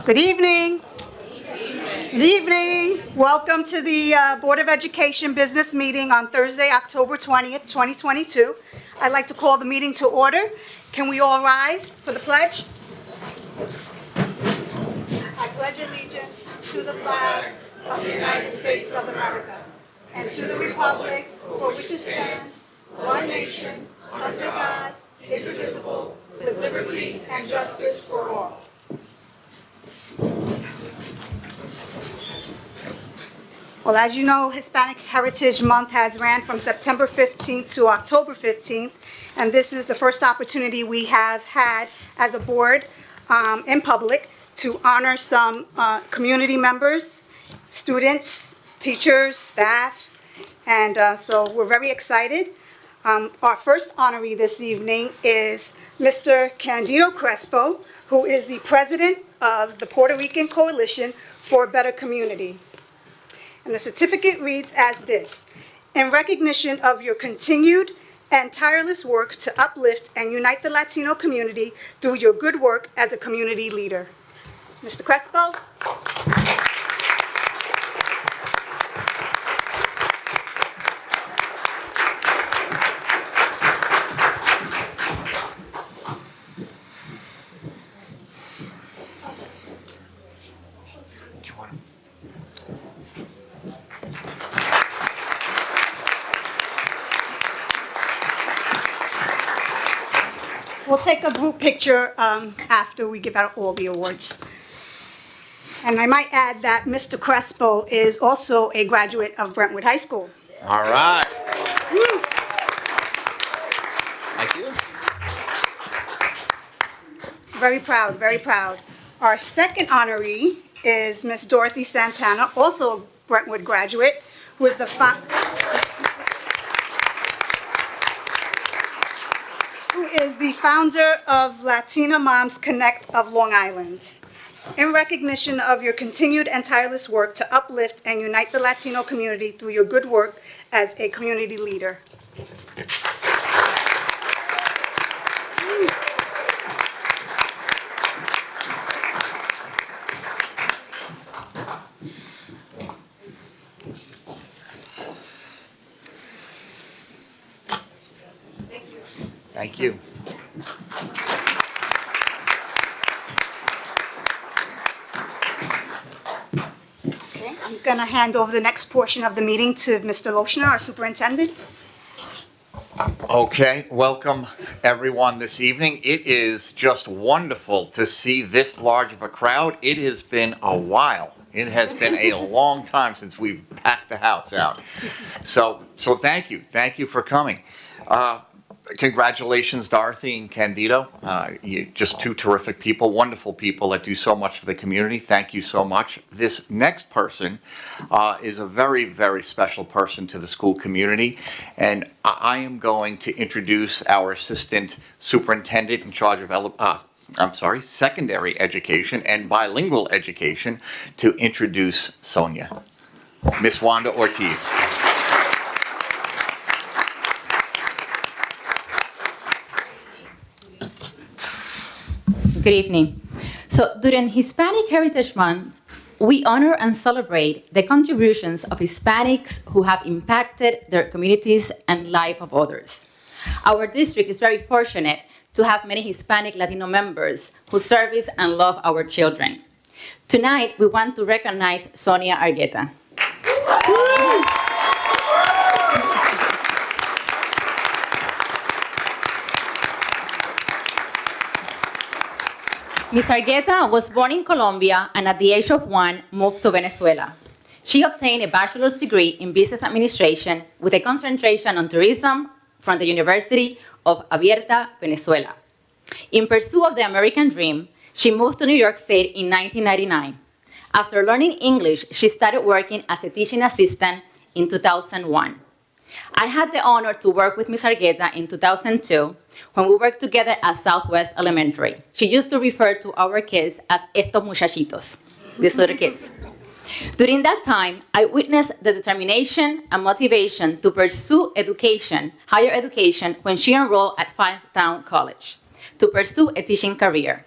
Good evening. Good evening. Welcome to the Board of Education business meeting on Thursday, October 20th, 2022. I'd like to call the meeting to order. Can we all rise for the pledge? I pledge allegiance to the flag of the United States of America and to the republic for which it stands, one nation, under God, indivisible, with liberty and justice for all. Well, as you know, Hispanic Heritage Month has ran from September 15th to October 15th, and this is the first opportunity we have had as a board in public to honor some community members, students, teachers, staff, and so we're very excited. Our first honoree this evening is Mr. Candido Crespo, who is the president of the Puerto Rican Coalition for a Better Community. And the certificate reads as this: in recognition of your continued and tireless work to uplift and unite the Latino community through your good work as a community leader. Mr. Crespo. We'll take a group picture after we give out all the awards. And I might add that Mr. Crespo is also a graduate of Brentwood High School. All right. Woo. Thank you. Very proud, very proud. Our second honoree is Miss Dorothy Santana, also a Brentwood graduate, who is the founder of Latina Moms Connect of Long Island. In recognition of your continued and tireless work to uplift and unite the Latino community through your good work as a community leader. Thank you. Okay, I'm going to hand over the next portion of the meeting to Mr. Lochner, our superintendent. Okay, welcome everyone this evening. It is just wonderful to see this large of a crowd. It has been a while. It has been a long time since we've packed the house out. So thank you. Thank you for coming. Congratulations, Dorothy and Candido. You're just two terrific people, wonderful people that do so much for the community. Thank you so much. This next person is a very, very special person to the school community, and I am going to introduce our assistant superintendent in charge of secondary education and bilingual education to introduce Sonia. Miss Wanda Ortiz. Good evening. So during Hispanic Heritage Month, we honor and celebrate the contributions of Hispanics who have impacted their communities and life of others. Our district is very fortunate to have many Hispanic Latino members who service and love our children. Tonight, we want to recognize Sonia Argueta. Ms. Argueta was born in Colombia and at the age of 1 moved to Venezuela. She obtained a bachelor's degree in business administration with a concentration on tourism from the University of Abierta, Venezuela. In pursuit of the American dream, she moved to New York State in 1999. After learning English, she started working as a teaching assistant in 2001. I had the honor to work with Ms. Argueta in 2002 when we worked together at Southwest Elementary. She used to refer to our kids as estos muchachitos, these little kids. During that time, I witnessed the determination and motivation to pursue education, higher education, when she enrolled at Fifetown College to pursue a teaching career.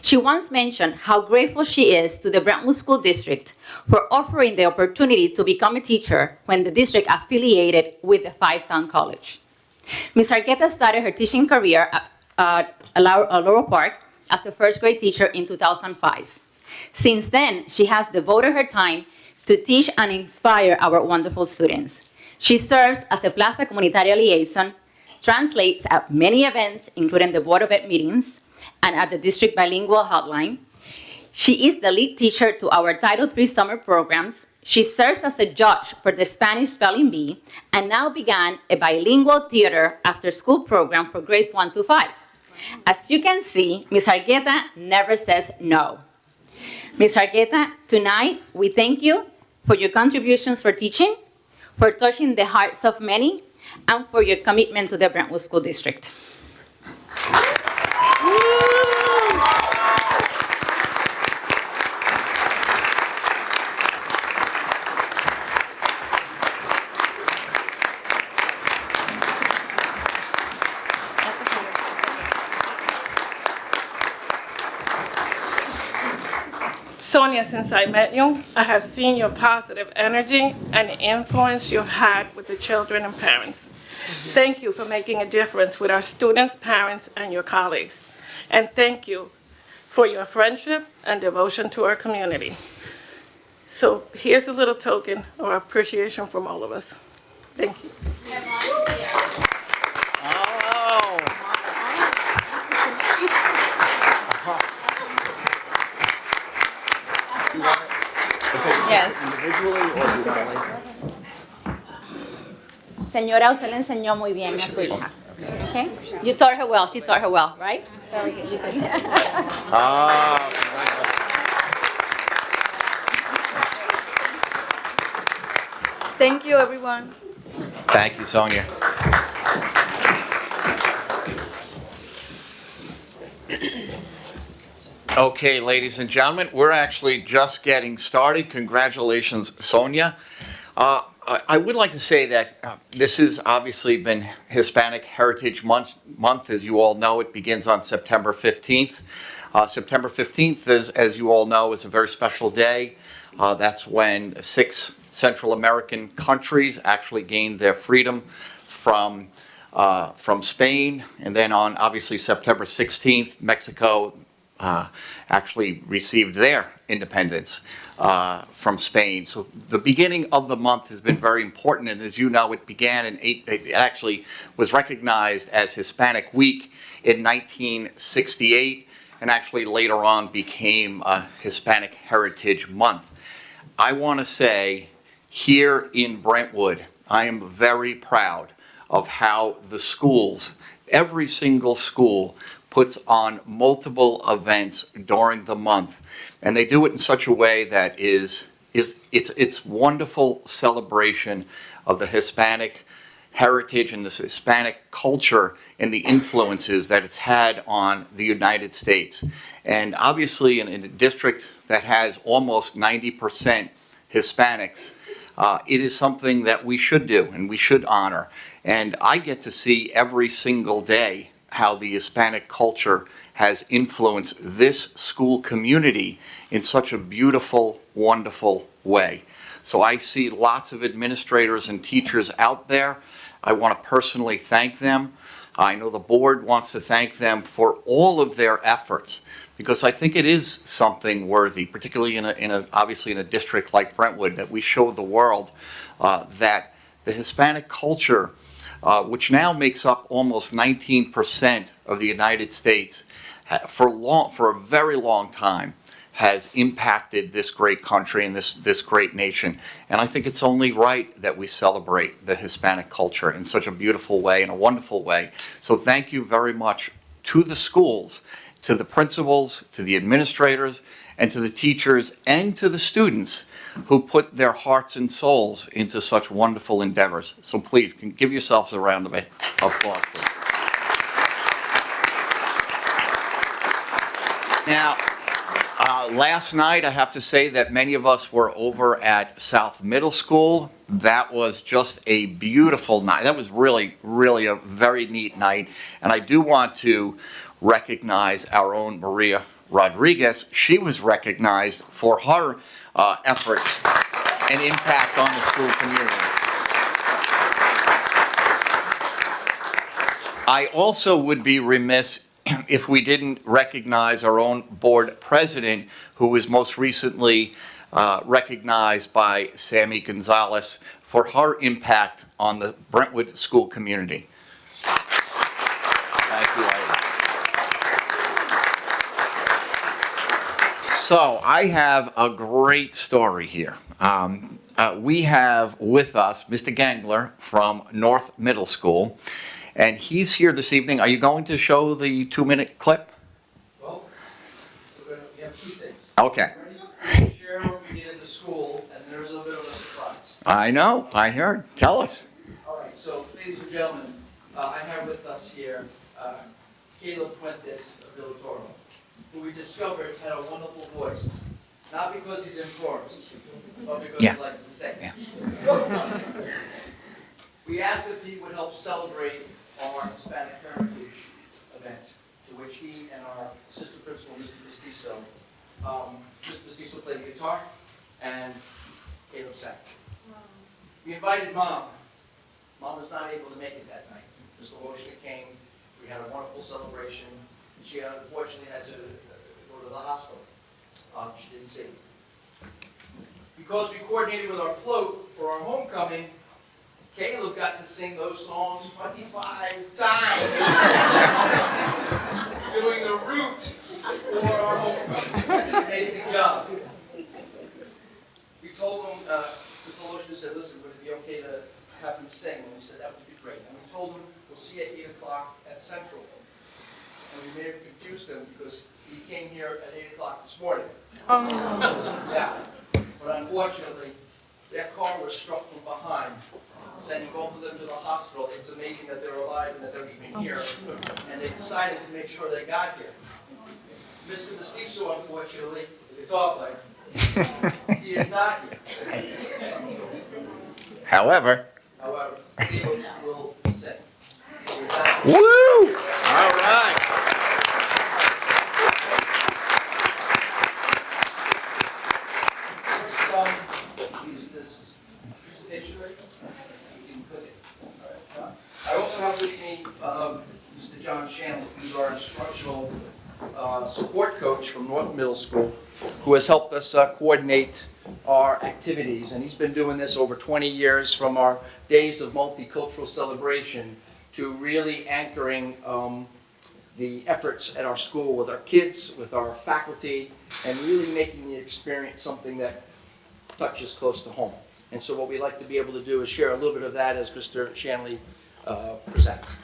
She once mentioned how grateful she is to the Brentwood School District for offering the opportunity to become a teacher when the district affiliated with the Five-Town College. Ms. Argueta started her teaching career at Laurel Park as a first grade teacher in 2005. Since then, she has devoted her time to teach and inspire our wonderful students. She serves as a Plaza Comunitaria liaison, translates at many events, including the Board of Ed meetings, and at the district bilingual hotline. She is the lead teacher to our Title III summer programs. She serves as a judge for the Spanish Spelling Bee and now began a bilingual theater after-school program for grades 1 to 5. As you can see, Ms. Argueta never says no. Ms. Argueta, tonight we thank you for your contributions for teaching, for touching the hearts of many, and for your commitment to the Brentwood School District. Sonia, since I met you, I have seen your positive energy and the influence you've had with the children and parents. Thank you for making a difference with our students, parents, and your colleagues. And thank you for your friendship and devotion to our community. So here's a little token of appreciation from all of us. Thank you. Yes. Individually or together? Señora, usted le enseñó muy bien a su hija. Okay? You taught her well. She taught her well, right? Very good. Thank you, everyone. Thank you, Sonia. Okay, ladies and gentlemen, we're actually just getting started. Congratulations, Sonia. I would like to say that this has obviously been Hispanic Heritage Month. As you all know, it begins on September 15th. September 15th, as you all know, is a very special day. That's when 6 Central American countries actually gained their freedom from Spain. And then on, obviously, September 16th, Mexico actually received their independence from Spain. So the beginning of the month has been very important, and as you know, it actually was recognized as Hispanic Week in 1968, and actually later on became Hispanic Heritage Month. I want to say, here in Brentwood, I am very proud of how the schools, every single school, puts on multiple events during the month, and they do it in such a way that it's wonderful celebration of the Hispanic heritage and this Hispanic culture and the influences that it's had on the United States. And obviously in a district that has almost 90% Hispanics, it is something that we should do and we should honor. And I get to see every single day how the Hispanic culture has influenced this school community in such a beautiful, wonderful way. So I see lots of administrators and teachers out there. I want to personally thank them. I know the board wants to thank them for all of their efforts, because I think it is something worthy, particularly obviously in a district like Brentwood, that we show the world that the Hispanic culture, which now makes up almost 19% of the United States, for a very long time, has impacted this great country and this great nation. And I think it's only right that we celebrate the Hispanic culture in such a beautiful way, in a wonderful way. So thank you very much to the schools, to the principals, to the administrators, and to the teachers, and to the students who put their hearts and souls into such wonderful endeavors. So please, give yourselves a round of applause. Now, last night, I have to say that many of us were over at South Middle School. That was just a beautiful night. That was really, really a very neat night. And I do want to recognize our own Maria Rodriguez. She was recognized for her efforts and impact on the school community. I also would be remiss if we didn't recognize our own board president, who was most recently recognized by Sammy Gonzalez for her impact on the Brentwood school community. Thank you, Ida. So I have a great story here. We have with us Mr. Gangler from North Middle School, and he's here this evening. Are you going to show the 2-minute clip? Well, we have two things. Okay. Ready? Share what we did at the school, and there's a little bit of a surprise. I know, I heard. Tell us. All right, so ladies and gentlemen, I have with us here Caleb Fuentes of Villatoro, who we discovered had a wonderful voice. Not because he's in chorus, but because Yeah. he likes to sing. Yeah. We asked if he would help celebrate our Hispanic Heritage event, to which he and our assistant principal, Mr. Mestizo, Mr. Mestizo played the guitar, and Caleb sang. We invited Mom. Mom was not able to make it that night. Mr. Loshka came, we had a wonderful celebration. She unfortunately had to go to the hospital. She didn't see. Because we coordinated with our float for our homecoming, Caleb got to sing those songs 25 times, doing the route for our homecoming. He did an amazing job. We told him, Mr. Loshka said, listen, would it be okay to have him sing? And we said, that would be great. And we told him, we'll see you at 8 o'clock at Central. And we may have confused him because he came here at 8 o'clock this morning. Yeah. But unfortunately, their car was struck from behind, sending both of them to the hospital. It's amazing that they're alive and that they're even here. And they decided to make sure they got here. Mr. Mestizo, unfortunately, the guitar player, he is not here. However, He will sing. With that, woo! All right. use this presentation ready? You can put it. All right. I also have with me Mr. John Shanley, who's our instructional support coach from North Middle School, who has helped us coordinate our activities. And he's been doing this over 20 years, from our days of multicultural celebration to really anchoring the efforts at our school with our kids, with our faculty, and really making the experience something that touches close to home. And so what we like to be able to do is share a little bit of that as Mr. Shanley presents.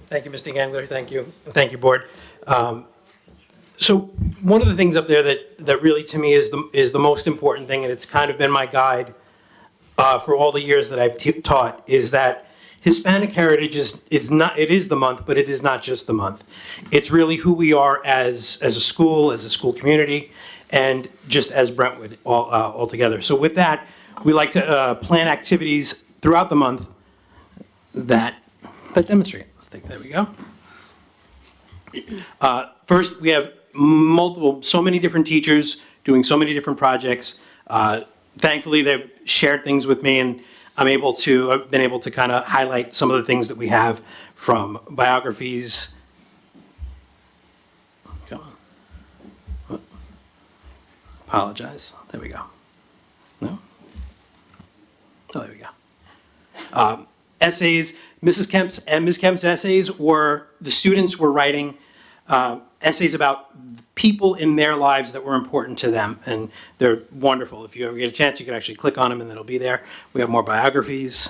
Thank you, Mr. Gangler. Thank you. Thank you, Board. So one of the things up there that really to me is the most important thing, and it's kind of been my guide for all the years that I've taught, is that Hispanic heritage is not, it is the month, but it is not just the month. It's really who we are as a school community, and just as Brentwood all together. So with that, we like to plan activities throughout the month that demonstrate. There we go. First, we have so many different teachers doing so many different projects. Thankfully, they've shared things with me, and I've been able to kind of highlight some of the things that we have, from biographies. Come on. Apologize. There we go. No? Oh, there we go. Essays. Ms. Kemp's essays the students were writing essays about people in their lives that were important to them, and they're wonderful. If you ever get a chance, you can actually click on them and it'll be there. We have more biographies.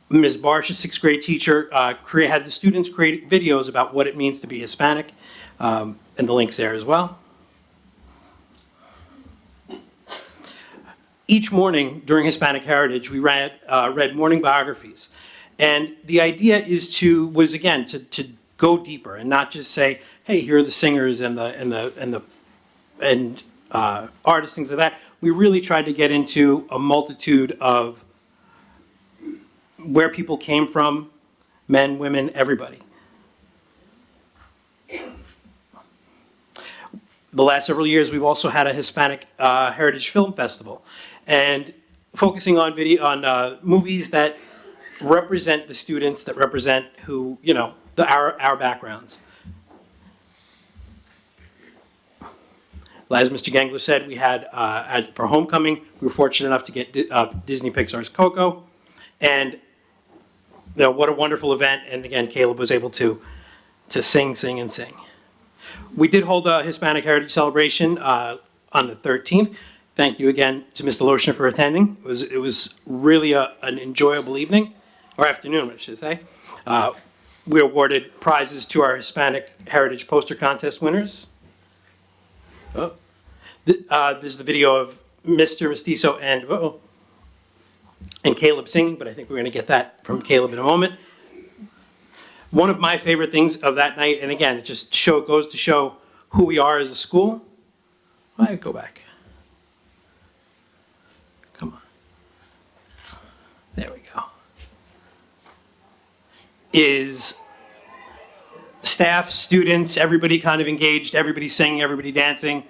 Ms. Barsh, a 6th grade teacher, had the students create videos about what it means to be Hispanic, and the link's there as well. Each morning during Hispanic Heritage, we read morning biographies, and the idea was again to go deeper and not just say, "Hey, here are the singers and artists, things like that." we really tried to get into a multitude of where people came from, men, women, everybody. The last several years, we've also had a Hispanic Heritage Film Festival, and focusing on movies that represent the students, that represent who, our backgrounds. As Mr. Gangler said, we had, for homecoming, we were fortunate enough to get Disney Pixar's Coco, and what a wonderful event, and again, Caleb was able to sing, sing, and sing. We did hold a Hispanic Heritage Celebration on the 13th. Thank you again to Mr. Lotion for attending. It was really an enjoyable evening, or afternoon, I should say. We awarded prizes to our Hispanic Heritage Poster Contest winners. There's the video of Mr. Mestizo and Caleb singing, but I think we're going to get that from Caleb in a moment. One of my favorite things of that night, and again, it just goes to show who we are as a school. I go back. Come on. There we go. Is staff, students, everybody kind of engaged, everybody singing, everybody dancing.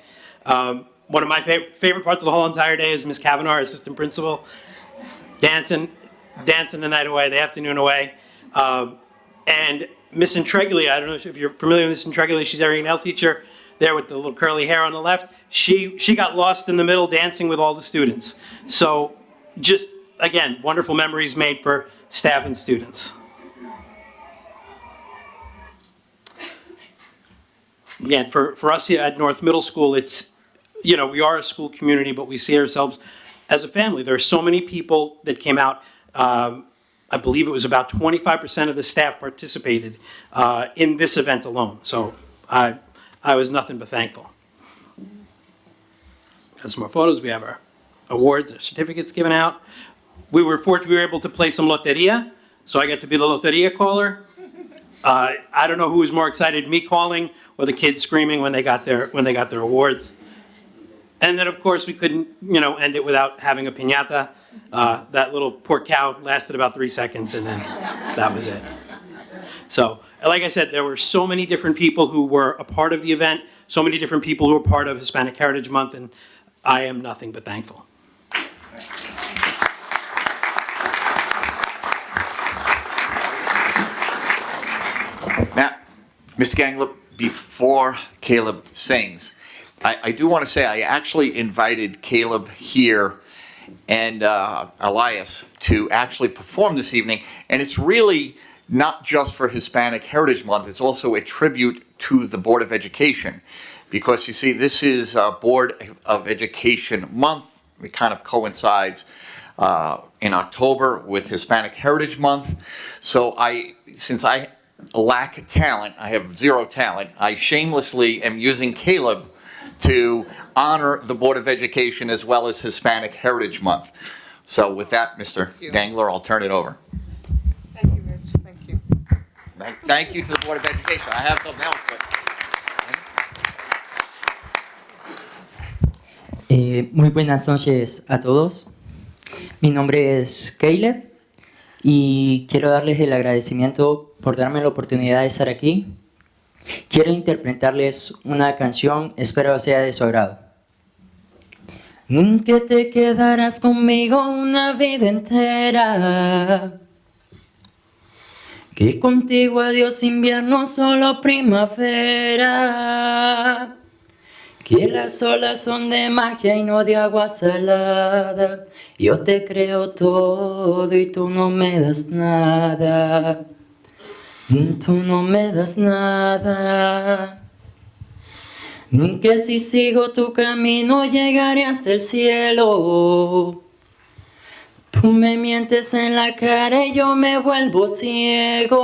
One of my favorite parts of the whole entire day is Miss Kavanaugh, our assistant principal, dancing the night away, the afternoon away. And Miss Intreglia, I don't know if you're familiar with Miss Intreglia, she's our E&L teacher there with the little curly hair on the left. She got lost in the middle dancing with all the students. So just, again, wonderful memories made for staff and students. Again, for us here at North Middle School, it's, we are a school community, but we see ourselves as a family. There are so many people that came out. I believe it was about 25% of the staff participated in this event alone. So I was nothing but thankful. Got some more photos. We have our awards, our certificates given out. We were fortunate we were able to play some loteria, so I got to be the loteria caller. I don't know who was more excited, me calling or the kids screaming when they got their awards. And then, of course, we couldn't, end it without having a piñata. That little poor cow lasted about 3 seconds, and then that was it. So, like I said, there were so many different people who were a part of the event, so many different people who were part of Hispanic Heritage Month, and I am nothing but thankful. Now, Mr. Gangler, before Caleb sings, I do want to say I actually invited Caleb here and Elias to actually perform this evening, and it's really not just for Hispanic Heritage Month, it's also a tribute to the Board of Education, because you see, this is Board of Education Month. It kind of coincides in October with Hispanic Heritage Month. So since I lack talent, I have zero talent, I shamelessly am using Caleb to honor the Board of Education as well as Hispanic Heritage Month. So with that, Mr. Gangler, I'll turn it over. Thank you, Rich. Thank you. Thank you to the Board of Education. I have something else, but... Muy buenas noches a todos. Mi nombre es Caleb y quiero darles el agradecimiento por darme la oportunidad de estar aquí. Quiero interpretarles una canción, espero sea de su agrado. Que te quedarás conmigo una vida entera, que contigo adiós invierno, solo primavera, que las olas son de magia y no de agua salada. Yo te creo todo y tú no me das nada. Tú no me das nada. Que si sigo tu camino llegaré hasta el cielo. Tú me mientes en la cara y yo me vuelvo ciego.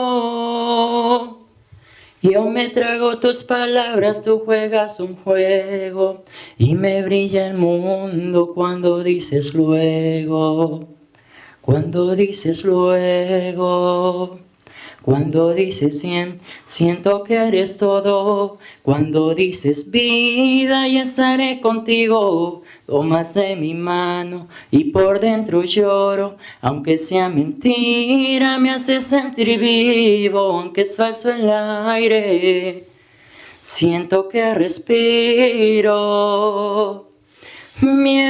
Yo me trago tus palabras, tú juegas un juego y me brilla el mundo cuando dices luego. Cuando dices luego. Cuando dices 100, siento que eres todo. Cuando dices vida, y estaré contigo. Tomas de mi mano y por dentro lloro. Aunque sea mentira, me hace sentir vivo. Aunque es falso el aire, siento que respiro. Mientes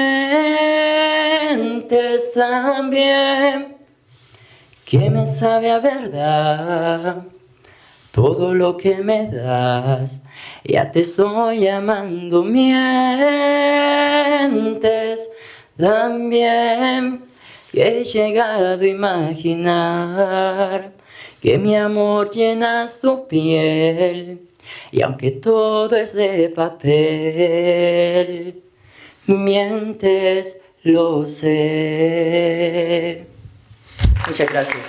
también, que me sabe a verdad todo lo que me das. Ya te estoy llamando. Mientes también, que he llegado a imaginar que mi amor llena tu piel. Y aunque todo es de papel, mientes, lo sé. Muchas gracias.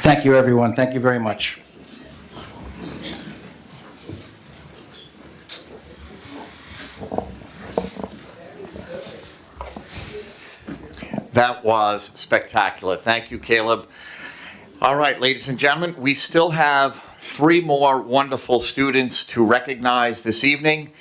Thank you, everyone. Thank you very much. That was spectacular. Thank you, Caleb. All right, ladies and gentlemen, we still have 3 more wonderful students to recognize this evening.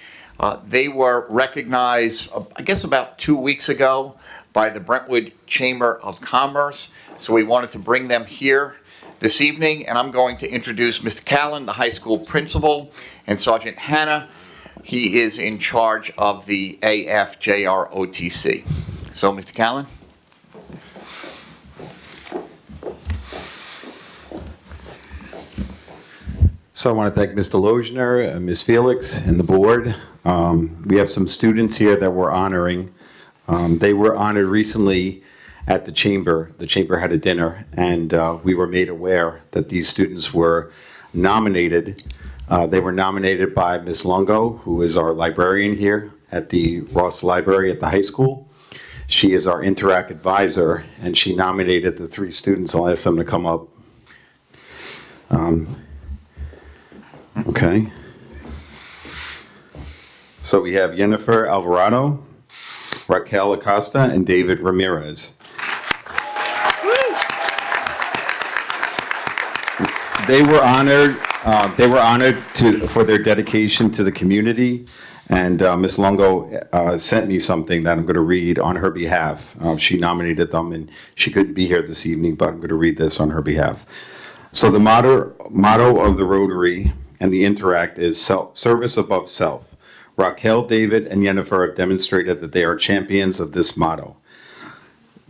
They were recognized, I guess, about 2 weeks ago by the Brentwood Chamber of Commerce. So we wanted to bring them here this evening, and I'm going to introduce Mr. Callan, the high school principal, and Sergeant Hannah. He is in charge of the AFJROTC. So, Mr. Callan? So I want to thank Mr. Lojner, Ms. Felix, and the board. We have some students here that we're honoring. They were honored recently at the Chamber. The Chamber had a dinner, and we were made aware that these students were nominated. They were nominated by Ms. Longo, who is our librarian here at the Ross Library at the high school. She is our Interact advisor, and she nominated the 3 students. I'll ask them to come up. Okay. So we have Jennifer Alvarado, Raquel Acosta, and David Ramirez. They were honored. For their dedication to the community, and Ms. Longo sent me something that I'm going to read on her behalf. She nominated them, and she couldn't be here this evening, but I'm going to read this on her behalf. So the motto of the Rotary and the Interact is service above self. Raquel, David, and Jennifer have demonstrated that they are champions of this motto.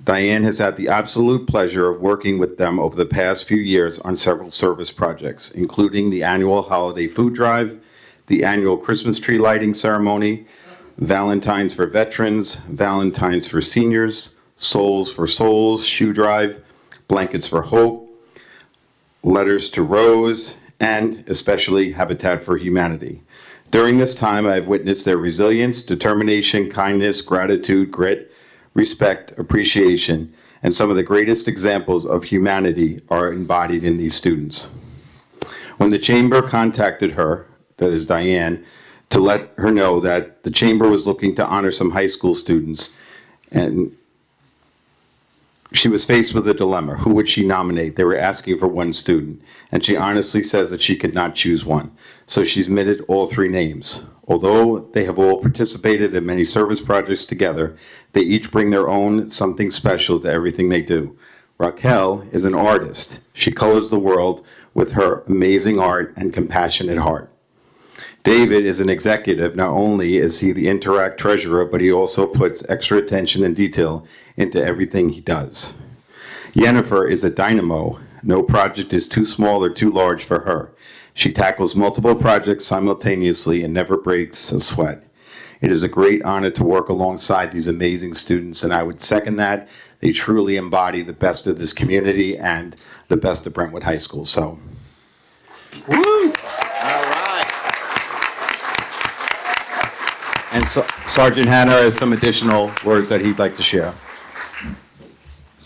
Diane has had the absolute pleasure of working with them over the past few years on several service projects, including the annual holiday food drive, the annual Christmas tree lighting ceremony, Valentine's for veterans, Valentine's for seniors, Souls for Souls shoe drive, Blankets for Hope, Letters to Rose, and especially Habitat for Humanity. During this time, I have witnessed their resilience, determination, kindness, gratitude, grit, respect, appreciation, and some of the greatest examples of humanity are embodied in these students. When the Chamber contacted her, that is Diane, to let her know that the Chamber was looking to honor some high school students, and she was faced with a dilemma. Who would she nominate? They were asking for one student, and she honestly says that she could not choose one. So she submitted all 3 names. Although they have all participated in many service projects together, they each bring their own something special to everything they do. Raquel is an artist. She colors the world with her amazing art and compassionate heart. David is an executive. Not only is he the Interact treasurer, but he also puts extra attention and detail into everything he does. Jennifer is a dynamo. No project is too small or too large for her. She tackles multiple projects simultaneously and never breaks a sweat. It is a great honor to work alongside these amazing students, and I would second that. They truly embody the best of this community and the best of Brentwood High School. So, Woo! All right. and so Sergeant Hannah has some additional words that he'd like to share.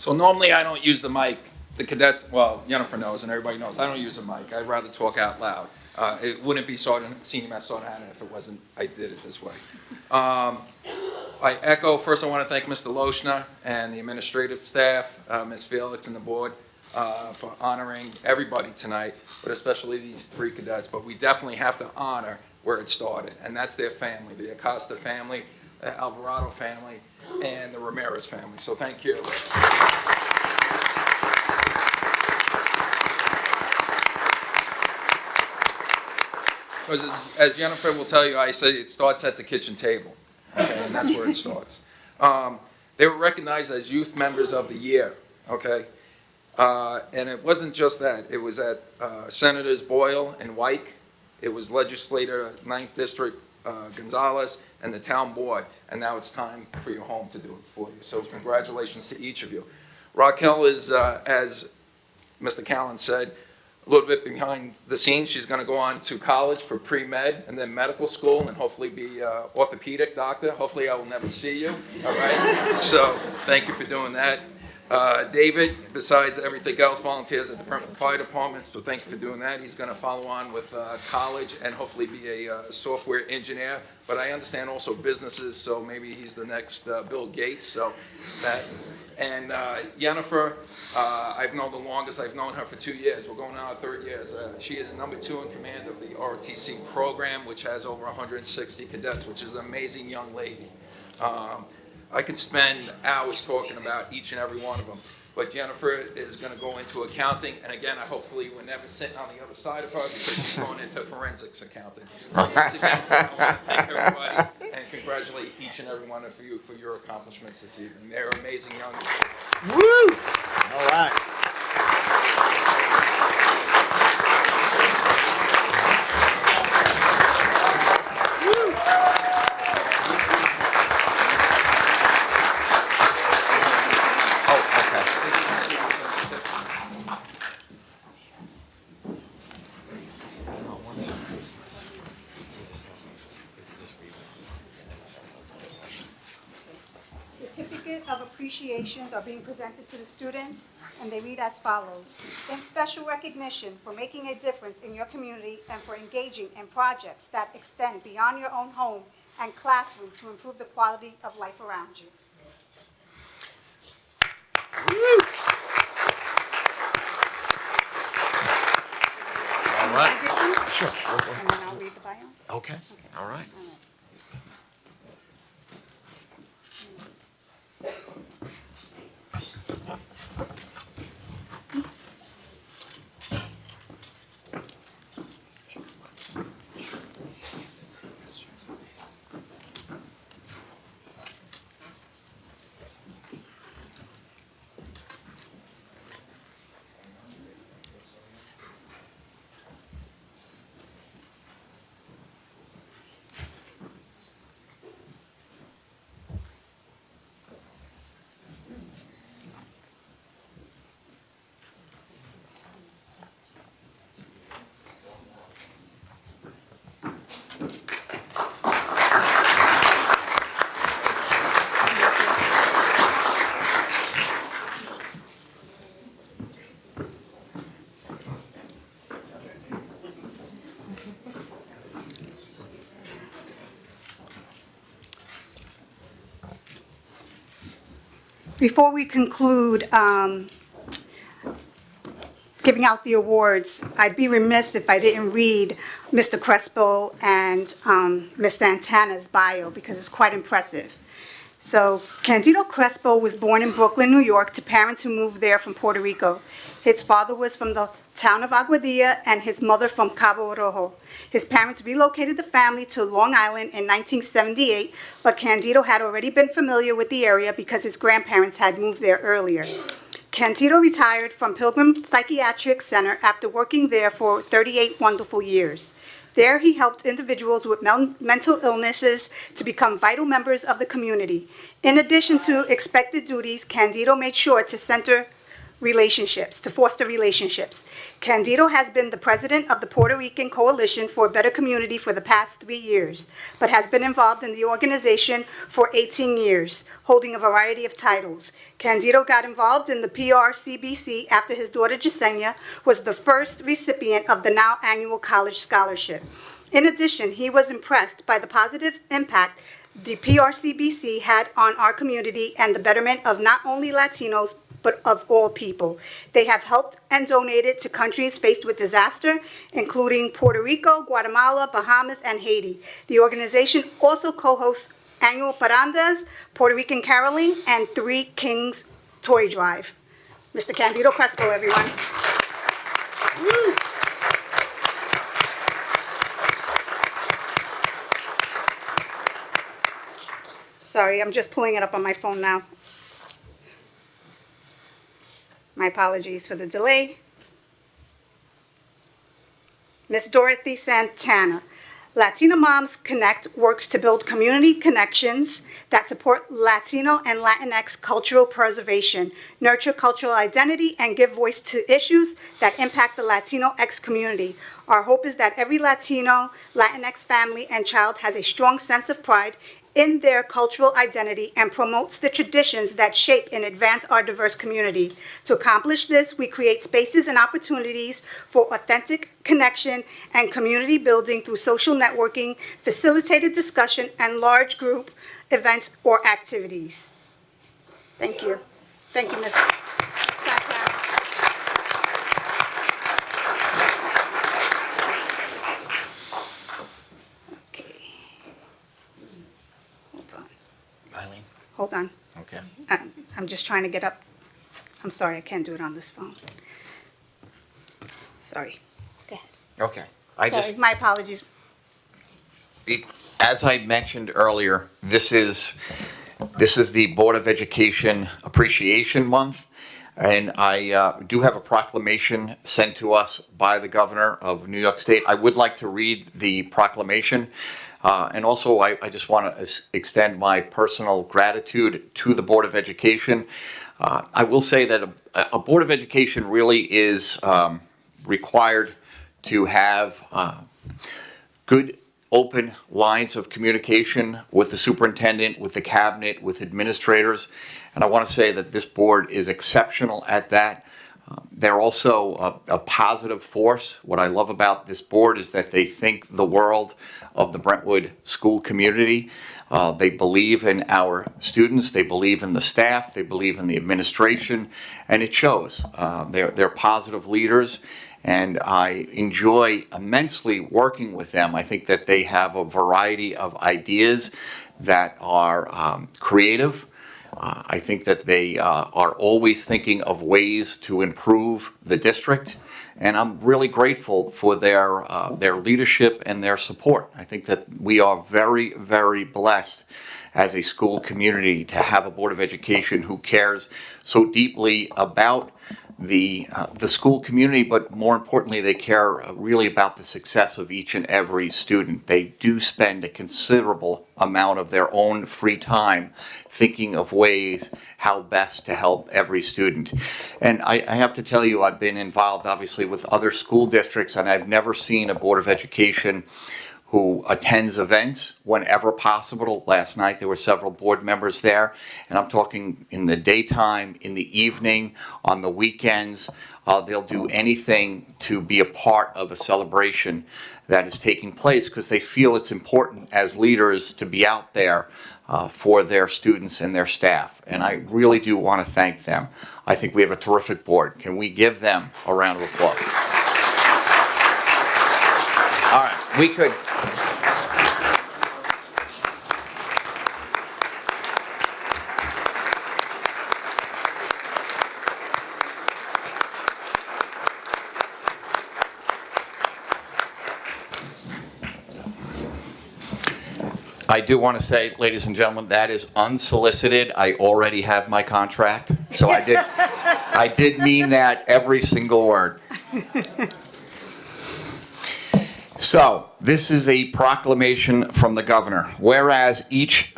So normally I don't use the mic. The cadets, well, Jennifer knows and everybody knows, I don't use a mic. I'd rather talk out loud. It wouldn't be Senior Master Sergeant Hanna if it wasn't, I did it this way. I echo, first I want to thank Mr. Loshner and the administrative staff, Ms. Felix and the board, for honoring everybody tonight, but especially these 3 cadets. But we definitely have to honor where it started, and that's their family, the Acosta family, the Alvarado family, and the Ramirez family. So thank you. Because as Jennifer will tell you, I say it starts at the kitchen table, okay, and that's where it starts. They were recognized as Youth Members of the Year, okay? And it wasn't just that. It was at Senators Boyle and Wyke. It was Legislator 9th District Gonzalez and the Town Board. And now it's time for your home to do it for you. So congratulations to each of you. Raquel is, as Mr. Callen said, a little bit behind the scenes. She's going to go on to college for pre-med and then medical school and hopefully be an orthopedic doctor. Hopefully I will never see you, all right? So thank you for doing that. David, besides everything else, volunteers at the Fire Department, so thank you for doing that. He's going to follow on with college and hopefully be a software engineer. But I understand also businesses, so maybe he's the next Bill Gates. So that. And Jennifer, I've known the longest. I've known her for 2 years. We're going on our 3rd year. She is number 2 in command of the ROTC program, which has over 160 cadets, which is an amazing young lady. I could spend hours talking about each and every one of them. But Jennifer is going to go into accounting, and again, I hopefully we're never sitting on the other side of her because she's going into forensics accounting. Once again, I want to thank everybody and congratulate each and every one of you for your accomplishments this evening. They're amazing young people. Woo! All right. Certificate of appreciations are being presented to the students, and they read as follows. In special recognition for making a difference in your community and for engaging in projects that extend beyond your own home and classroom to improve the quality of life around you. All right. Sure. And then I'll read the bio. Okay. All right. Before we conclude giving out the awards, I'd be remiss if I didn't read Mr. Crespo and Ms. Santana's bio because it's quite impressive. So Candido Crespo was born in Brooklyn, New York, to parents who moved there from Puerto Rico. His father was from the town of Aguadilla and his mother from Cabo Rojo. His parents relocated the family to Long Island in 1978, but Candido had already been familiar with the area because his grandparents had moved there earlier. Candido retired from Pilgrim Psychiatric Center after working there for 38 wonderful years. There, he helped individuals with mental illnesses to become vital members of the community. In addition to expected duties, Candido made sure to center relationships, to foster relationships. Candido has been the president of the Puerto Rican Coalition for a Better Community for the past 3 years, but has been involved in the organization for 18 years, holding a variety of titles. Candido got involved in the PRCBC after his daughter Jasenia was the first recipient of the now annual college scholarship. In addition, he was impressed by the positive impact the PRCBC had on our community and the betterment of not only Latinos, but of all people. They have helped and donated to countries faced with disaster, including Puerto Rico, Guatemala, Bahamas, and Haiti. The organization also co-hosts annual parandas, Puerto Rican caroling, and Three Kings Toy Drive. Mr. Candido Crespo, everyone. Woo. Sorry, I'm just pulling it up on my phone now. My apologies for the delay. Ms. Dorothy Santana. Latina Moms Connect works to build community connections that support Latino and Latinx cultural preservation, nurture cultural identity, and give voice to issues that impact the Latinx community. Our hope is that every Latino, Latinx family and child has a strong sense of pride in their cultural identity and promotes the traditions that shape and advance our diverse community. To accomplish this, we create spaces and opportunities for authentic connection and community building through social networking, facilitated discussion, and large group events or activities. Thank you. Thank you, Ms. Santana. Hold on. Okay. I'm just trying to get up. I'm sorry, I can't do it on this phone. Sorry. Go ahead. Okay. Sorry, my apologies. As I mentioned earlier, this is the Board of Education Appreciation Month, and I do have a proclamation sent to us by the Governor of New York State. I would like to read the proclamation. And also, I just want to extend my personal gratitude to the Board of Education. I will say that a Board of Education really is required to have good, open lines of communication with the superintendent, with the cabinet, with administrators. And I want to say that this board is exceptional at that. They're also a positive force. What I love about this board is that they think the world of the Brentwood school community. They believe in our students, they believe in the staff, they believe in the administration, and it shows. They're positive leaders, and I enjoy immensely working with them. I think that they have a variety of ideas that are creative. I think that they are always thinking of ways to improve the district, and I'm really grateful for their leadership and their support. I think that we are very, very blessed as a school community to have a Board of Education who cares so deeply about the school community, but more importantly, they care really about the success of each and every student. They do spend a considerable amount of their own free time thinking of ways how best to help every student. And I have to tell you, I've been involved obviously with other school districts, and I've never seen a Board of Education who attends events whenever possible. Last night there were several board members there, and I'm talking in the daytime, in the evening, on the weekends. They'll do anything to be a part of a celebration that is taking place because they feel it's important as leaders to be out there for their students and their staff. And I really do want to thank them. I think we have a terrific board. Can we give them a round of applause? All right, we could. I do want to say, ladies and gentlemen, that is unsolicited. I already have my contract, so I did mean that every single word. So, This is a proclamation from the governor. Whereas each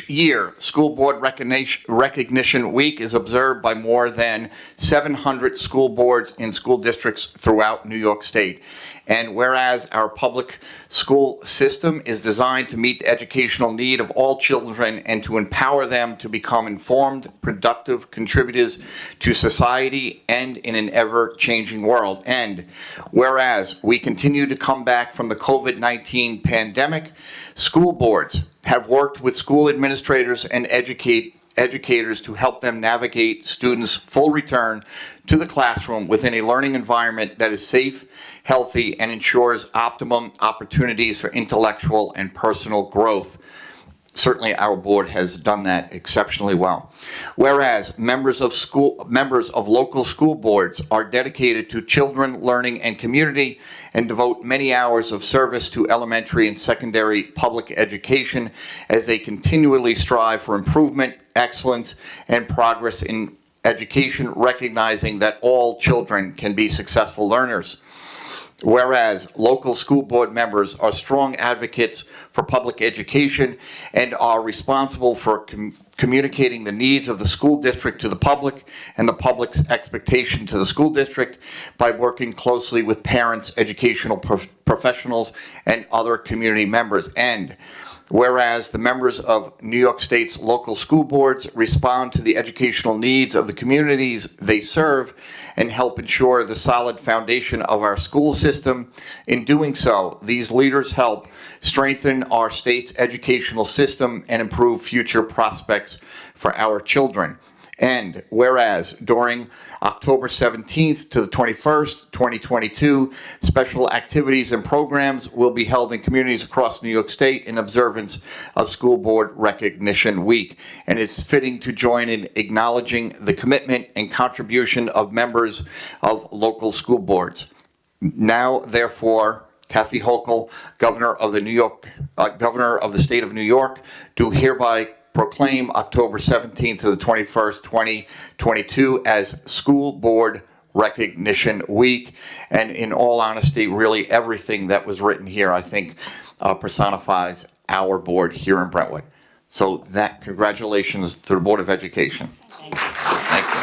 year, School Board Recognition Week is observed by more than 700 school boards in school districts throughout New York State. And whereas our public school system is designed to meet the educational need of all children and to empower them to become informed, productive contributors to society and in an ever-changing world. And whereas we continue to come back from the COVID-19 pandemic, school boards have worked with school administrators and educators to help them navigate students' full return to the classroom within a learning environment that is safe, healthy, and ensures optimum opportunities for intellectual and personal growth. Certainly, our board has done that exceptionally well. Whereas members of local school boards are dedicated to children, learning, and community, and devote many hours of service to elementary and secondary public education as they continually strive for improvement, excellence, and progress in education, recognizing that all children can be successful learners. Whereas local school board members are strong advocates for public education and are responsible for communicating the needs of the school district to the public and the public's expectation to the school district by working closely with parents, educational professionals, and other community members. And whereas the members of New York State's local school boards respond to the educational needs of the communities they serve and help ensure the solid foundation of our school system. In doing so, these leaders help strengthen our state's educational system and improve future prospects for our children. And whereas during October 17th to the 21st, 2022, special activities and programs will be held in communities across New York State in observance of School Board Recognition Week. And it's fitting to join in acknowledging the commitment and contribution of members of local school boards. Now, therefore, Kathy Hochul, Governor of the State of New York, do hereby proclaim October 17th to the 21st, 2022 as School Board Recognition Week. And in all honesty, really everything that was written here, I think, personifies our board here in Brentwood. So that, congratulations to the Board of Education. Thank you. Thank you.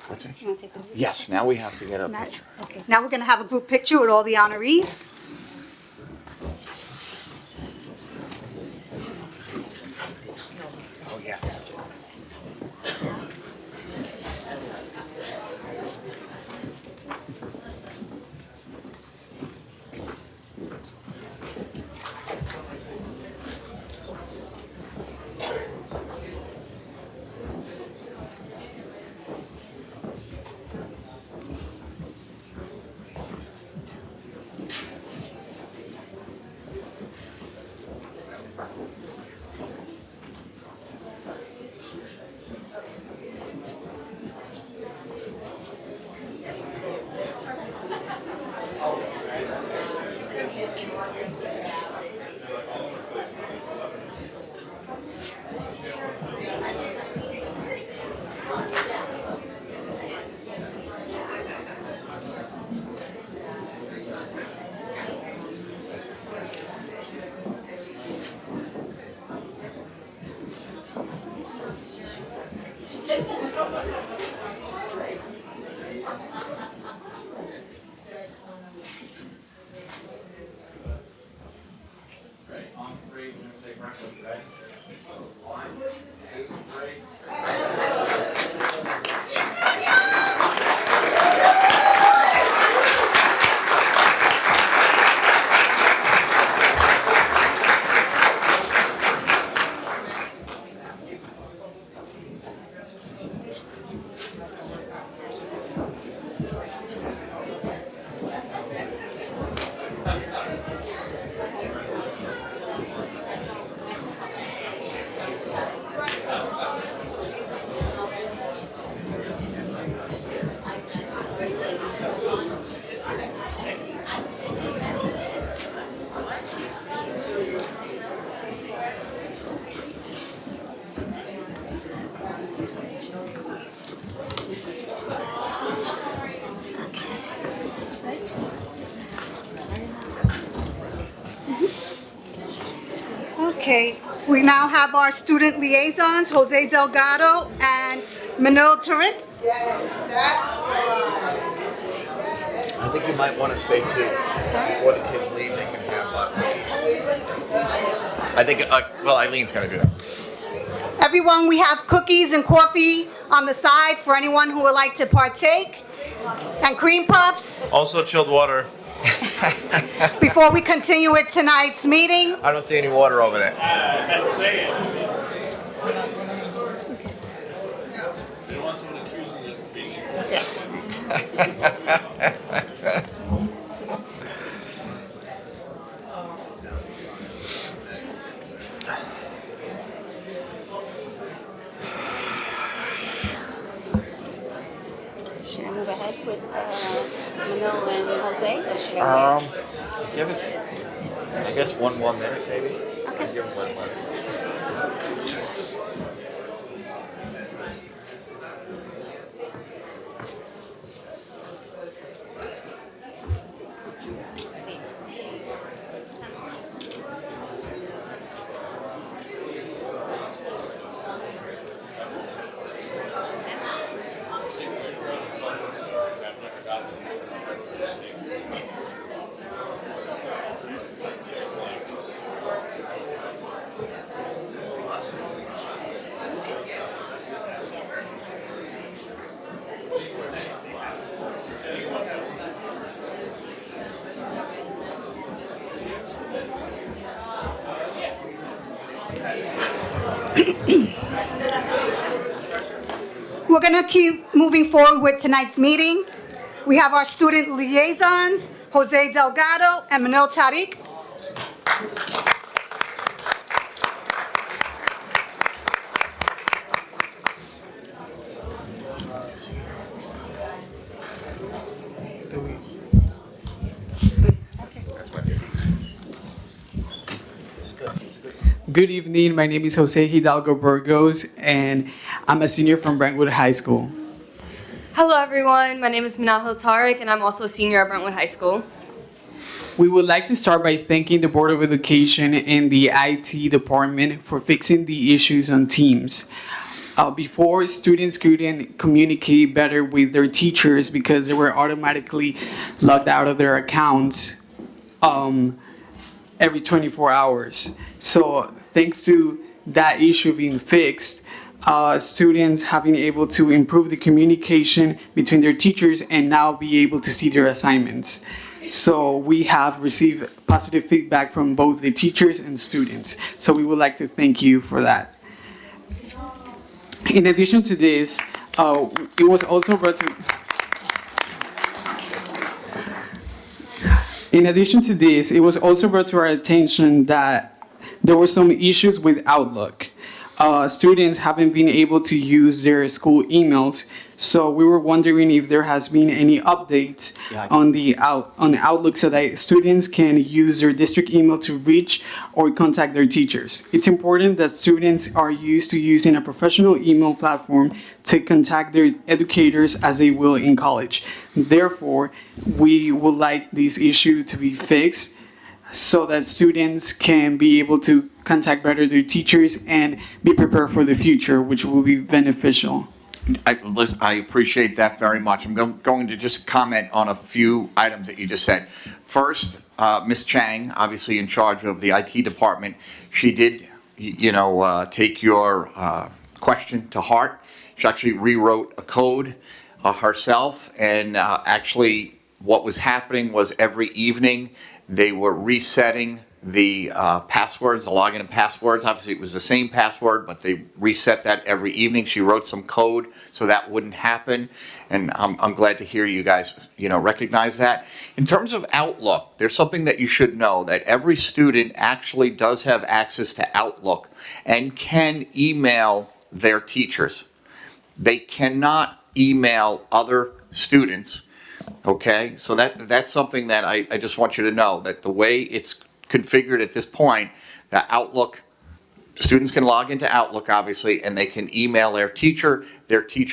What's it? You wanna take a picture? Yes, now we have to get a Now- picture. Okay, now we're going to have a group picture with all the honorees. Oh, yes. Okay, we now have our student liaisons, Jose Delgado and Manil Tariq. I think you might want to say too, before the kids leave, they can have, I think, well, Eileen's going to do that. Everyone, we have cookies and coffee on the side for anyone who would like to partake, and cream puffs. Also chilled water. Before we continue with tonight's meeting, I don't see any water over there. I had to say it. They don't want someone accusing us of being should I move ahead with Manil and Jose, or should I Give us, I guess, one more minute, maybe. Okay. Give them 1 minute. We're going to keep moving forward with tonight's meeting. We have our student liaisons, Jose Delgado and Manil Tariq. Good evening, my name is Jose Hidalgo Burgos, and I'm a senior from Brentwood High School. Hello everyone, my name is Manal Tariq and I'm also a senior at Brentwood High School. We would like to start by thanking the Board of Education and the IT department for fixing the issues on Teams. Before, students couldn't communicate better with their teachers because they were automatically logged out of their accounts every 24 hours. So thanks to that issue being fixed, students have been able to improve the communication between their teachers and now be able to see their assignments. So we have received positive feedback from both the teachers and students. So we would like to thank you for that. In addition to this, it was also brought to our attention that there were some issues with Outlook. Students haven't been able to use their school emails, so we were wondering if there has been any updates on Outlook so that students can use their district email to reach or contact their teachers. It's important that students are used to using a professional email platform to contact their educators as they will in college. Therefore, we would like this issue to be fixed so that students can be able to contact better their teachers and be prepared for the future, which will be beneficial. I appreciate that very much. I'm going to just comment on a few items that you just said. First, Ms. Chang, obviously in charge of the IT department, she did, take your question to heart. She actually rewrote a code herself, and actually what was happening was every evening they were resetting the passwords, the login and passwords. Obviously, it was the same password, but they reset that every evening. She wrote some code so that wouldn't happen, and I'm glad to hear you guys, recognize that. In terms of Outlook, there's something that you should know, that every student actually does have access to Outlook and can email their teachers. They cannot email other students, okay? So that's something that I just want you to know, that the way it's configured at this point, that Outlook, students can log into Outlook, obviously, and they can email their teacher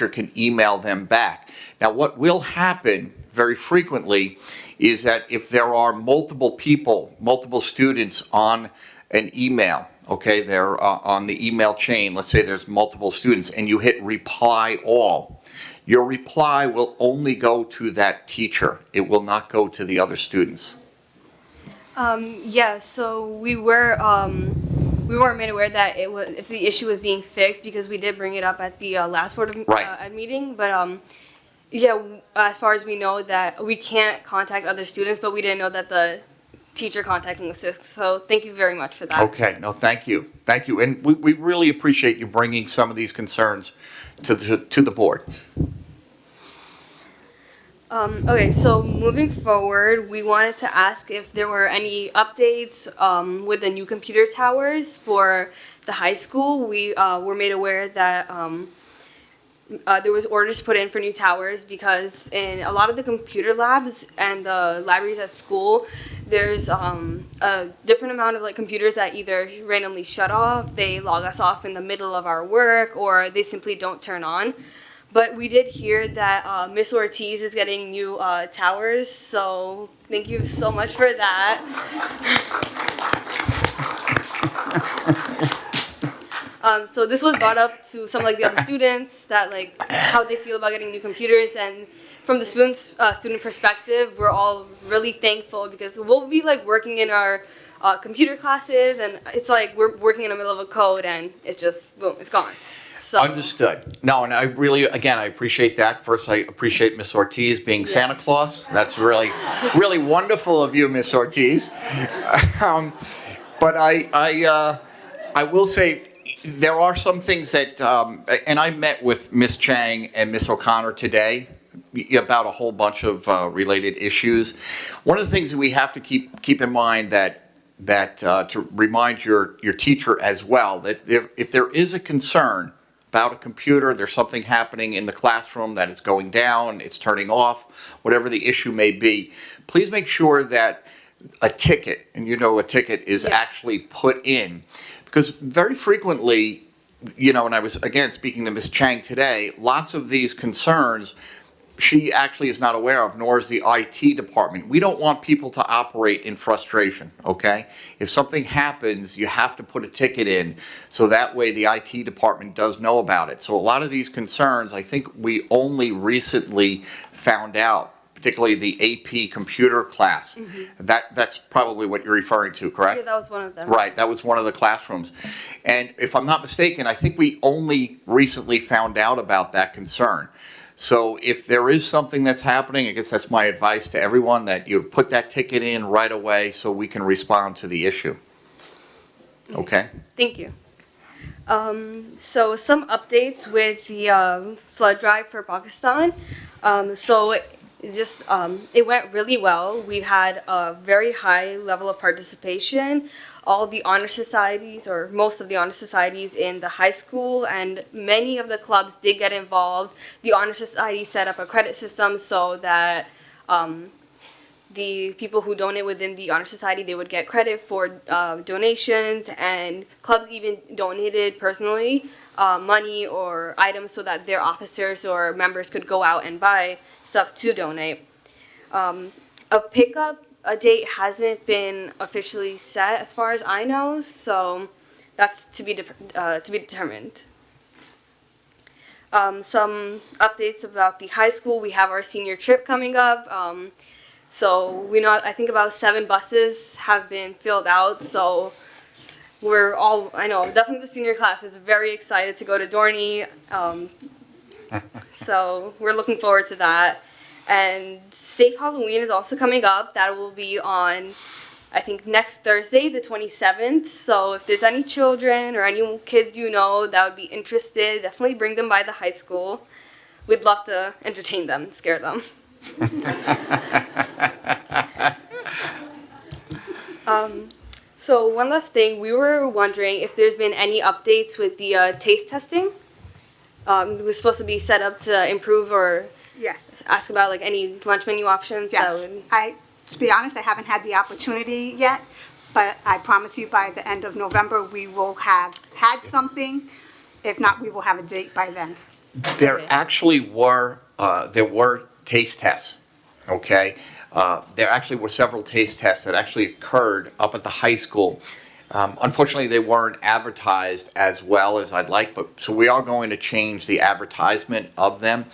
can email them back. Now, what will happen very frequently is that if there are multiple people, multiple students on an email, okay, they're on the email chain, let's say there's multiple students, and you hit reply all, your reply will only go to that teacher. It will not go to the other students. Yeah, so we weren't made aware that it was if the issue was being fixed because we did bring it up at the last board of Right. meeting. But yeah, as far as we know that we can't contact other students, but we didn't know that the teacher contacting was fixed. So thank you very much for that. Okay, no, thank you. Thank you. And we really appreciate you bringing some of these concerns to the board. Okay, so moving forward, we wanted to ask if there were any updates with the new computer towers for the high school. We were made aware that there was orders put in for new towers because in a lot of the computer labs and the libraries at school, there's a different amount of like computers that either randomly shut off, they log us off in the middle of our work, or they simply don't turn on. But we did hear that Miss Ortiz is getting new towers, so thank you so much for that. So this was brought up to some like the other students that like how they feel about getting new computers, and from the student perspective, we're all really thankful because we'll be like working in our computer classes, and it's like we're working in the middle of a code, and it's just boom, it's gone. So. Understood. No, and I really, again, I appreciate that. First, I appreciate Miss Ortiz being Santa Claus. That's really, really wonderful of you, Miss Ortiz. But I will say there are some things that, and I met with Miss Chang and Miss O'Connor today about a whole bunch of related issues. One of the things that we have to keep in mind that to remind your teacher as well, that if there is a concern about a computer, there's something happening in the classroom that is going down, it's turning off, whatever the issue may be, please make sure that a ticket, and you know a ticket is actually put in. Because very frequently, you know, and I was, again, speaking to Ms. Chang today, lots of these concerns she actually is not aware of, nor is the IT department. We don't want people to operate in frustration, okay? If something happens, you have to put a ticket in, so that way the IT department does know about it. So a lot of these concerns, I think we only recently found out, particularly the AP computer class. Mm-hmm. That's probably what you're referring to, correct? Yeah, that was one of them. Right, that was one of the classrooms. And if I'm not mistaken, I think we only recently found out about that concern. So if there is something that's happening, I guess that's my advice to everyone, that you put that ticket in right away so we can respond to the issue. Okay? Thank you. So some updates with the flood drive for Pakistan. It went really well. We had a very high level of participation. All the honor societies, or most of the honor societies in the high school, and many of the clubs did get involved. The honor society set up a credit system so that the people who donate within the honor society, they would get credit for donations, and clubs even donated personally money or items so that their officers or members could go out and buy stuff to donate. A date hasn't been officially set as far as I know, so that's to be determined. Some updates about the high school. We have our senior trip coming up. So we know, I think about 7 buses have been filled out, so we're all, definitely the senior class is very excited to go to Dorney. So we're looking forward to that. And Safe Halloween is also coming up. That will be on, I think, next Thursday, the 27th. So if there's any children or any kids you know that would be interested, definitely bring them by the high school. We'd love to entertain them, scare them. So one last thing, we were wondering if there's been any updates with the taste testing. It was supposed to be set up to improve or Yes. ask about like any lunch menu options. Yes. To be honest, I haven't had the opportunity yet, but I promise you by the end of November, we will have had something. If not, we will have a date by then. There actually were taste tests, okay? There actually were several taste tests that actually occurred up at the high school. Unfortunately, they weren't advertised as well as I'd like, so we are going to change the advertisement of them.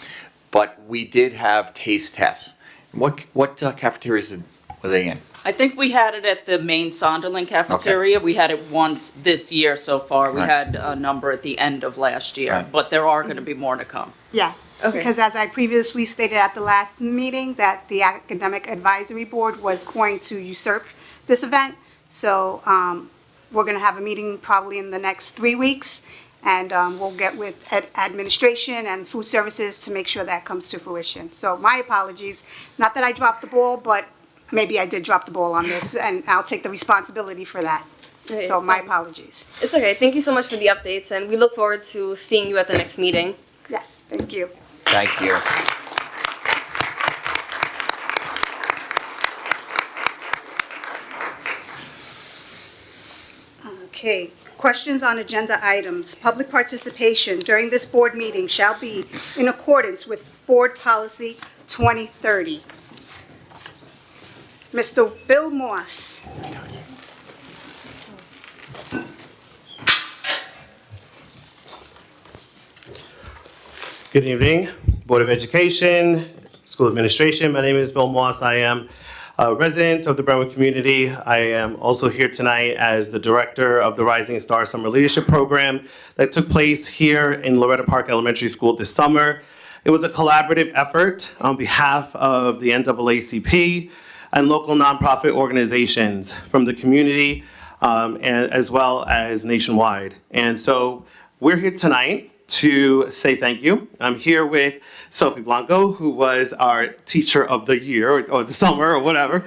But we did have taste tests. What cafeterias were they in? I think we had it at the main Sonderland cafeteria. We had it once this year so far. We Right. had a number at the end of last year, Right. but there are going to be more to come. Yeah. Okay. Because as I previously stated at the last meeting, that the Academic Advisory Board was going to usurp this event. So we're going to have a meeting probably in the next 3 weeks, and we'll get with administration and food services to make sure that comes to fruition. So my apologies. Not that I dropped the ball, but maybe I did drop the ball on this, and I'll take the responsibility for that. Okay, So my apologies. It's okay. Thank you so much for the updates, and we look forward to seeing you at the next meeting. Yes, thank you. Thank you. Okay, questions on agenda items. Public participation during this board meeting shall be in accordance with Board Policy 2030. Mr. Bill Moss. Good evening, Board of Education, School Administration. My name is Bill Moss. I am a resident of the Brentwood community. I am also here tonight as the director of the Rising Star Summer Leadership Program that took place here in Loretta Park Elementary School this summer. It was a collaborative effort on behalf of the NAACP and local nonprofit organizations from the community and as well as nationwide. And so we're here tonight to say thank you. I'm here with Sophie Blanco, who was our teacher of the year or the summer or whatever.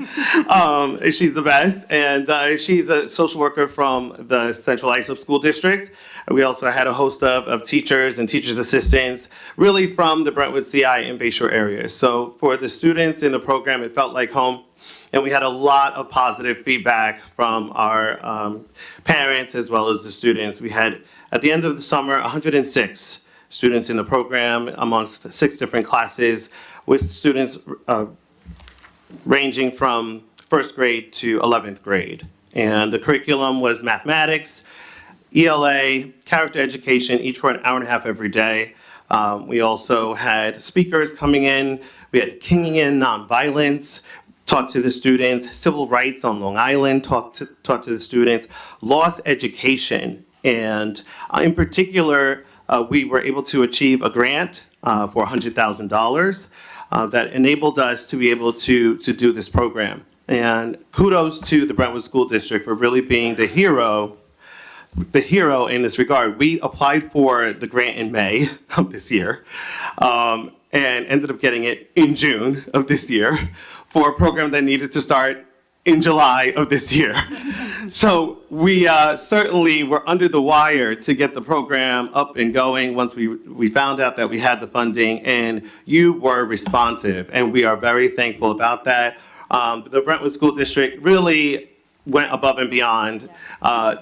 She's the best. And she's a social worker from the Central Islip School District. We also had a host of teachers and teachers' assistants, really from the Brentwood CI and Bayshore area. So for the students in the program, it felt like home. And we had a lot of positive feedback from our parents as well as the students. We had, at the end of the summer, 106 students in the program amongst 6 different classes, with students ranging from first grade to 11th grade. And the curriculum was mathematics, ELA, character education, each for an hour and a half every day. We also had speakers coming in. We had Kinging in Nonviolence, taught to the students, civil rights on Long Island, taught to the students, loss education. And in particular, we were able to achieve a grant for $100,000 that enabled us to be able to do this program. And kudos to the Brentwood School District for really being the hero in this regard. We applied for the grant in May of this year and ended up getting it in June of this year for a program that needed to start in July of this year. So we certainly were under the wire to get the program up and going once we found out that we had the funding, and you were responsive, and we are very thankful about that. The Brentwood School District really went above and beyond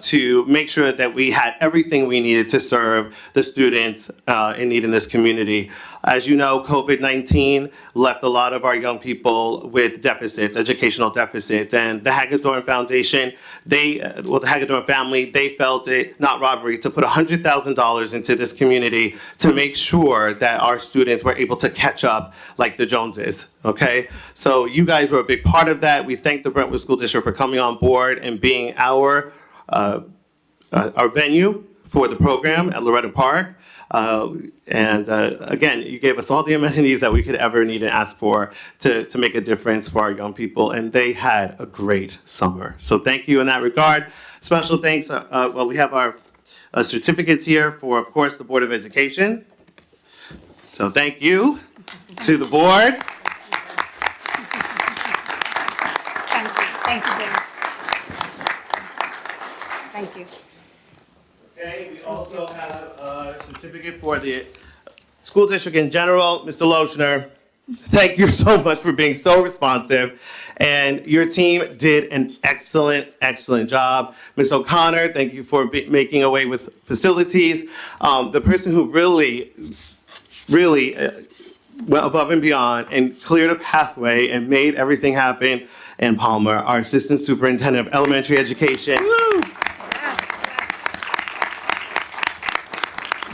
to make sure that we had everything we needed to serve the students in need in this community. As you know, COVID-19 left a lot of our young people with deficits, educational deficits, and the Hagedorn Foundation, the Hagedorn family, they felt it not robbery to put $100,000 into this community to make sure that our students were able to catch up like the Joneses, okay? So you guys were a big part of that. We thank the Brentwood School District for coming on board and being our venue for the program at Loretta Park. Again, you gave us all the amenities that we could ever need and ask for to make a difference for our young people, and they had a great summer. So thank you in that regard. Special thanks, we have our certificates here for, of course, the Board of Education. So thank you to the board. Thank you, Bill. Thank you. Okay, we also have a certificate for the school district in general. Mr. Lochner, thank you so much for being so responsive. And your team did an excellent, excellent job. Ms. O'Connor, thank you for making away with facilities. The person who really went above and beyond and cleared a pathway and made everything happen, and Palmer, our Assistant Superintendent of Elementary Education. Woo!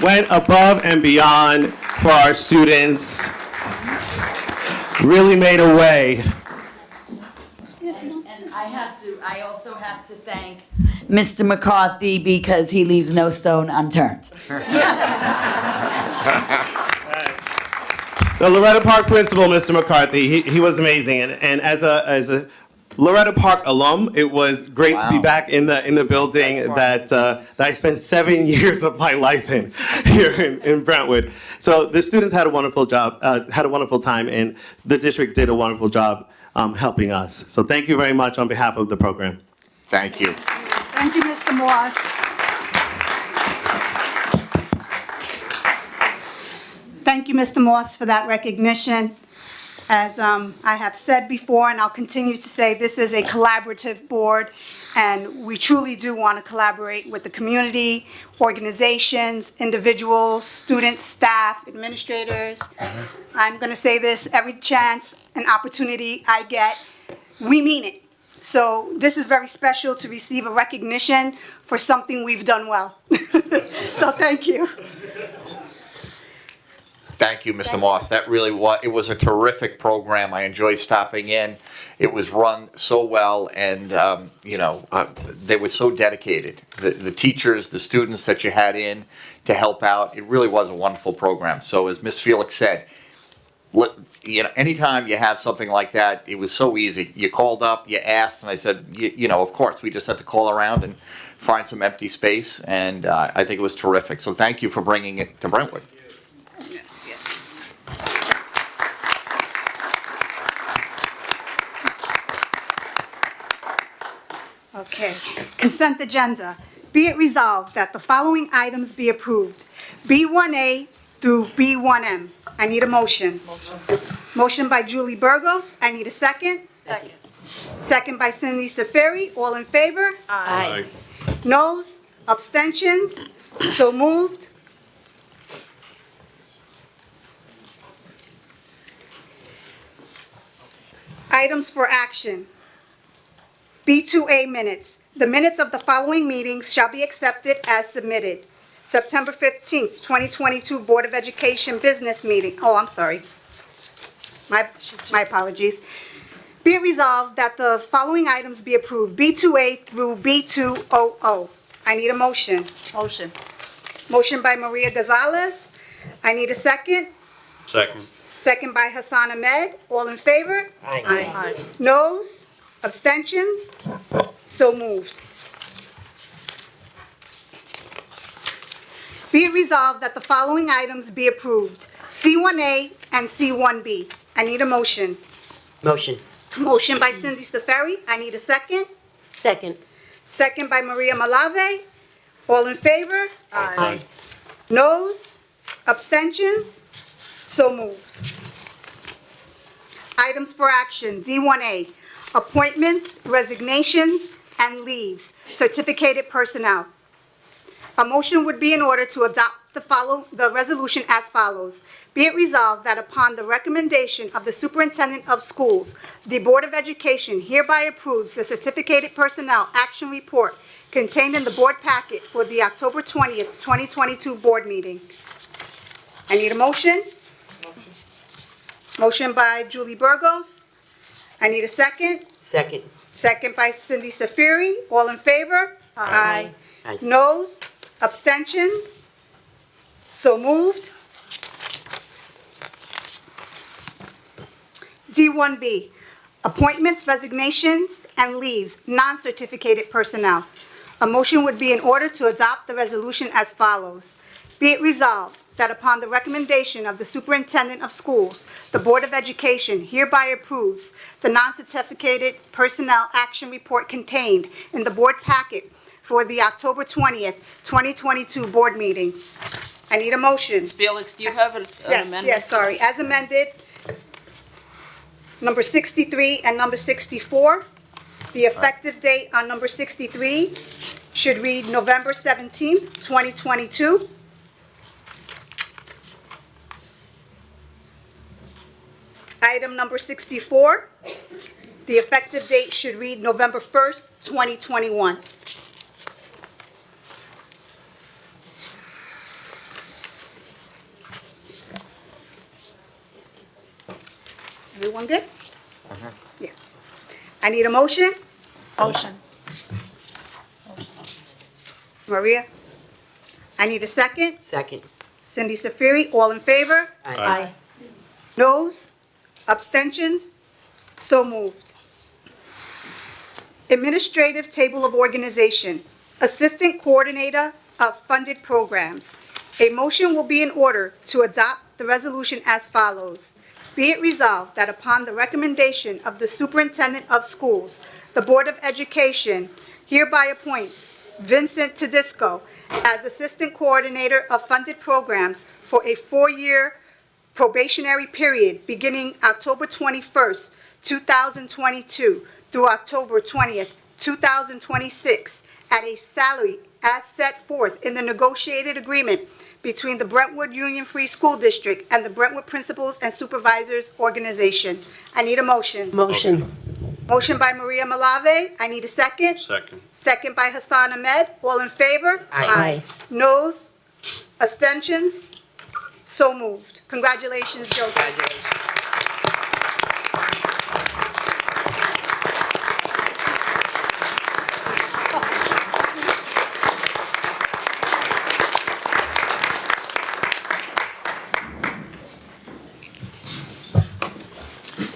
went above and beyond for our students, really made a way. And I also have to thank Mr. McCarthy because he leaves no stone unturned. The Loretta Park principal, Mr. McCarthy, he was amazing. And as a Loretta Park alum, it was great to be back in the building that I spent 7 years of my life in here in Brentwood. So the students had a wonderful job, had a wonderful time, and the district did a wonderful job helping us. So thank you very much on behalf of the program. Thank you. Thank you, Mr. Moss. Thank you, Mr. Moss, for that recognition. As I have said before, and I'll continue to say, this is a collaborative board, and we truly do want to collaborate with the community, organizations, individuals, students, staff, administrators. I'm going to say this every chance and opportunity I get. We mean it. So this is very special to receive a recognition for something we've done well. So thank you. Thank you, Mr. Moss. That really was, it was a terrific program. I enjoyed stopping in. It was run so well, and, they were so dedicated. The teachers, the students that you had in to help out, it really was a wonderful program. So as Ms. Felix said, anytime you have something like that, it was so easy. You called up, you asked, and I said, of course, we just had to call around and find some empty space, and I think it was terrific. So thank you for bringing it to Brentwood. Yes, yes. Okay, consent agenda. Be it resolved that the following items be approved. B1A through B1M. I need a motion. Motion by Julie Burgos. I need a second. Second. Second by Cindy Seferi. All in favor? Aye. Noes? Abstentions? So moved. Items for action. B2A minutes. The minutes of the following meetings shall be accepted as submitted. September 15th, 2022 Board of Education Business Meeting. Oh, I'm sorry. My apologies. Be it resolved that the following items be approved, B2A through B200. I need a motion. Motion. Motion by Maria Gonzalez. I need a second. Second. Second by Hassan Ahmed. All in favor? Aye. Noes? Abstentions? So moved. Be it resolved that the following items be approved, C1A and C1B. I need a motion. Motion. Motion by Cindy Seferi. I need a second. Second. Second by Maria Malave. All in favor? Aye. Noes? Abstentions? So moved. Items for action, D1A, appointments, resignations, and leaves, certificated personnel. A motion would be in order to adopt the resolution as follows. Be it resolved that upon the recommendation of the superintendent of schools, the Board of Education hereby approves the certificated personnel action report contained in the board packet for the October 20th, 2022 board meeting. I need a motion. Motion by Julie Burgos. I need a second. Second. Second by Cindy Seferi. All in favor? Aye. Aye. Noes? Abstentions? So moved. D1B, appointments, resignations, and leaves, non-certificated personnel. A motion would be in order to adopt the resolution as follows. Be it resolved that upon the recommendation of the superintendent of schools, the Board of Education hereby approves the non-certificated personnel action report contained in the board packet for the October 20th, 2022 board meeting. I need a motion. Ms. Felix, do you have an amendment? Yes, sorry. As amended, number 63 and number 64. The effective date on number 63 should read November 17th, 2022. Item number 64, the effective date should read November 1st, 2021. Everyone good? Yeah. I need a motion. Motion. Maria? I need a second. Second. Cindy Safiri, all in favor? Aye. Noes? Abstentions? So moved. Administrative Table of Organization, Assistant Coordinator of Funded Programs. A motion will be in order to adopt the resolution as follows. Be it resolved that upon the recommendation of the Superintendent of Schools, the Board of Education hereby appoints Vincent Tedisco as Assistant Coordinator of Funded Programs for a 4-year probationary period beginning October 21st, 2022 through October 20th, 2026 at a salary as set forth in the negotiated agreement between the Brentwood Union Free School District and the Brentwood Principals and Supervisors Organization. I need a motion. Motion. Motion by Maria Malave. I need a second. Second. Second by Hassan Ahmed. All in favor? Aye. Noes? Abstentions? So moved. Congratulations, Joseph.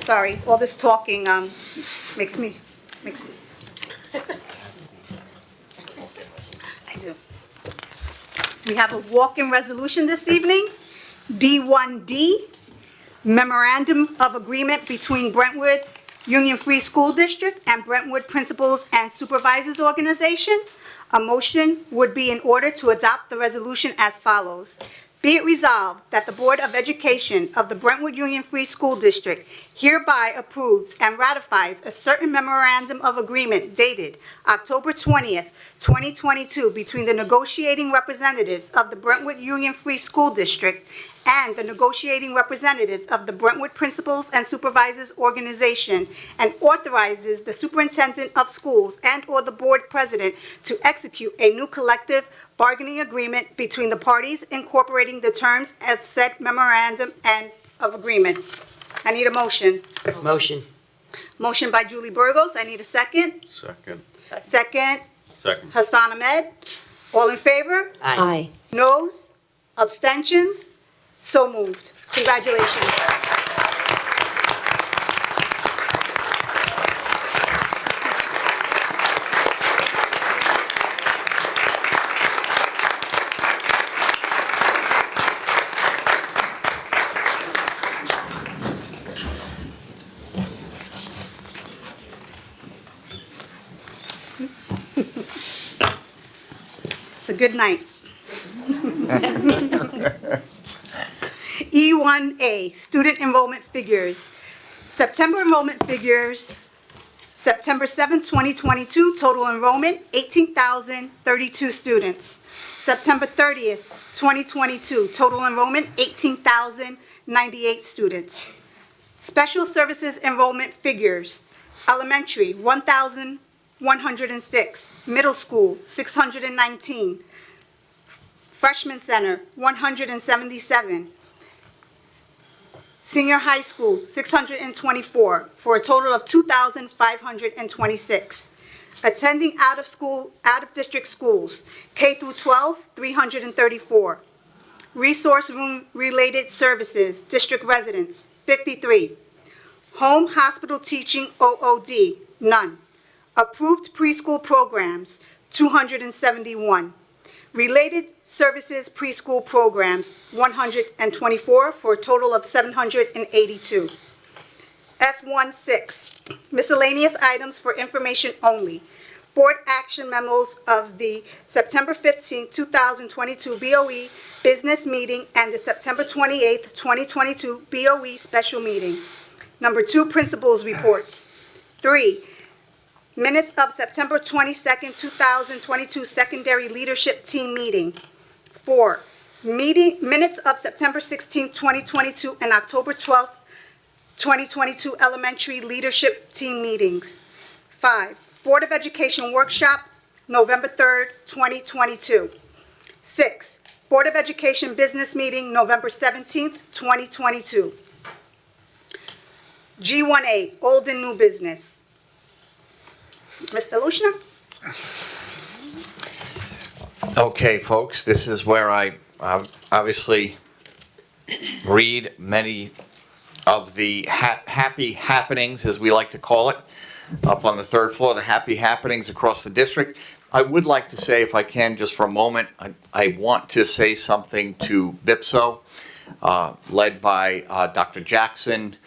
Sorry, all this talking makes me. I do. We have a walk-in resolution this evening. D1D, Memorandum of Agreement between Brentwood Union Free School District and Brentwood Principals and Supervisors Organization. A motion would be in order to adopt the resolution as follows. Be it resolved that the Board of Education of the Brentwood Union Free School District hereby approves and ratifies a certain memorandum of agreement dated October 20th, 2022 between the negotiating representatives of the Brentwood Union Free School District and the negotiating representatives of the Brentwood Principals and Supervisors Organization, and authorizes the Superintendent of Schools and/or the Board President to execute a new collective bargaining agreement between the parties incorporating the terms of said memorandum and of agreement. I need a motion. Motion. Motion by Julie Burgos. I need a second. Second. Second, Second. Hassan Ahmed. All in favor? Aye. Noes? Abstentions? So moved. Congratulations. It's a good night. E1A, student enrollment figures. September enrollment figures, September 7th, 2022, total enrollment, 18,032 students. September 30th, 2022, total enrollment, 18,098 students. Special services enrollment figures, elementary, 1,106, middle school, 619, freshman center, 177, senior high school, 624, for a total of 2,526. Attending out-of-district schools, K through 12, 334. Resource room-related services, district residents, 53. Home hospital teaching OOD, none. Approved preschool programs, 271. Related services preschool programs, 124, for a total of 782. F16, miscellaneous items for information only. Board action memos of the September 15, 2022 BOE business meeting and the September 28, 2022 BOE special meeting. Number 2, principals reports. 3, minutes of September 22nd, 2022 secondary leadership team meeting. 4, minutes of September 16th, 2022 and October 12th, 2022 elementary leadership team meetings. 5, Board of Education workshop, November 3rd, 2022. 6, Board of Education business meeting, November 17th, 2022. G1A, old and new business. Mr. Lushna? Okay, folks, this is where I obviously read many of the happy happenings, as we like to call it, up on the third floor, the happy happenings across the district. I would like to say, if I can, just for a moment, I want to say something to BIPSO, led by Dr. Jackson,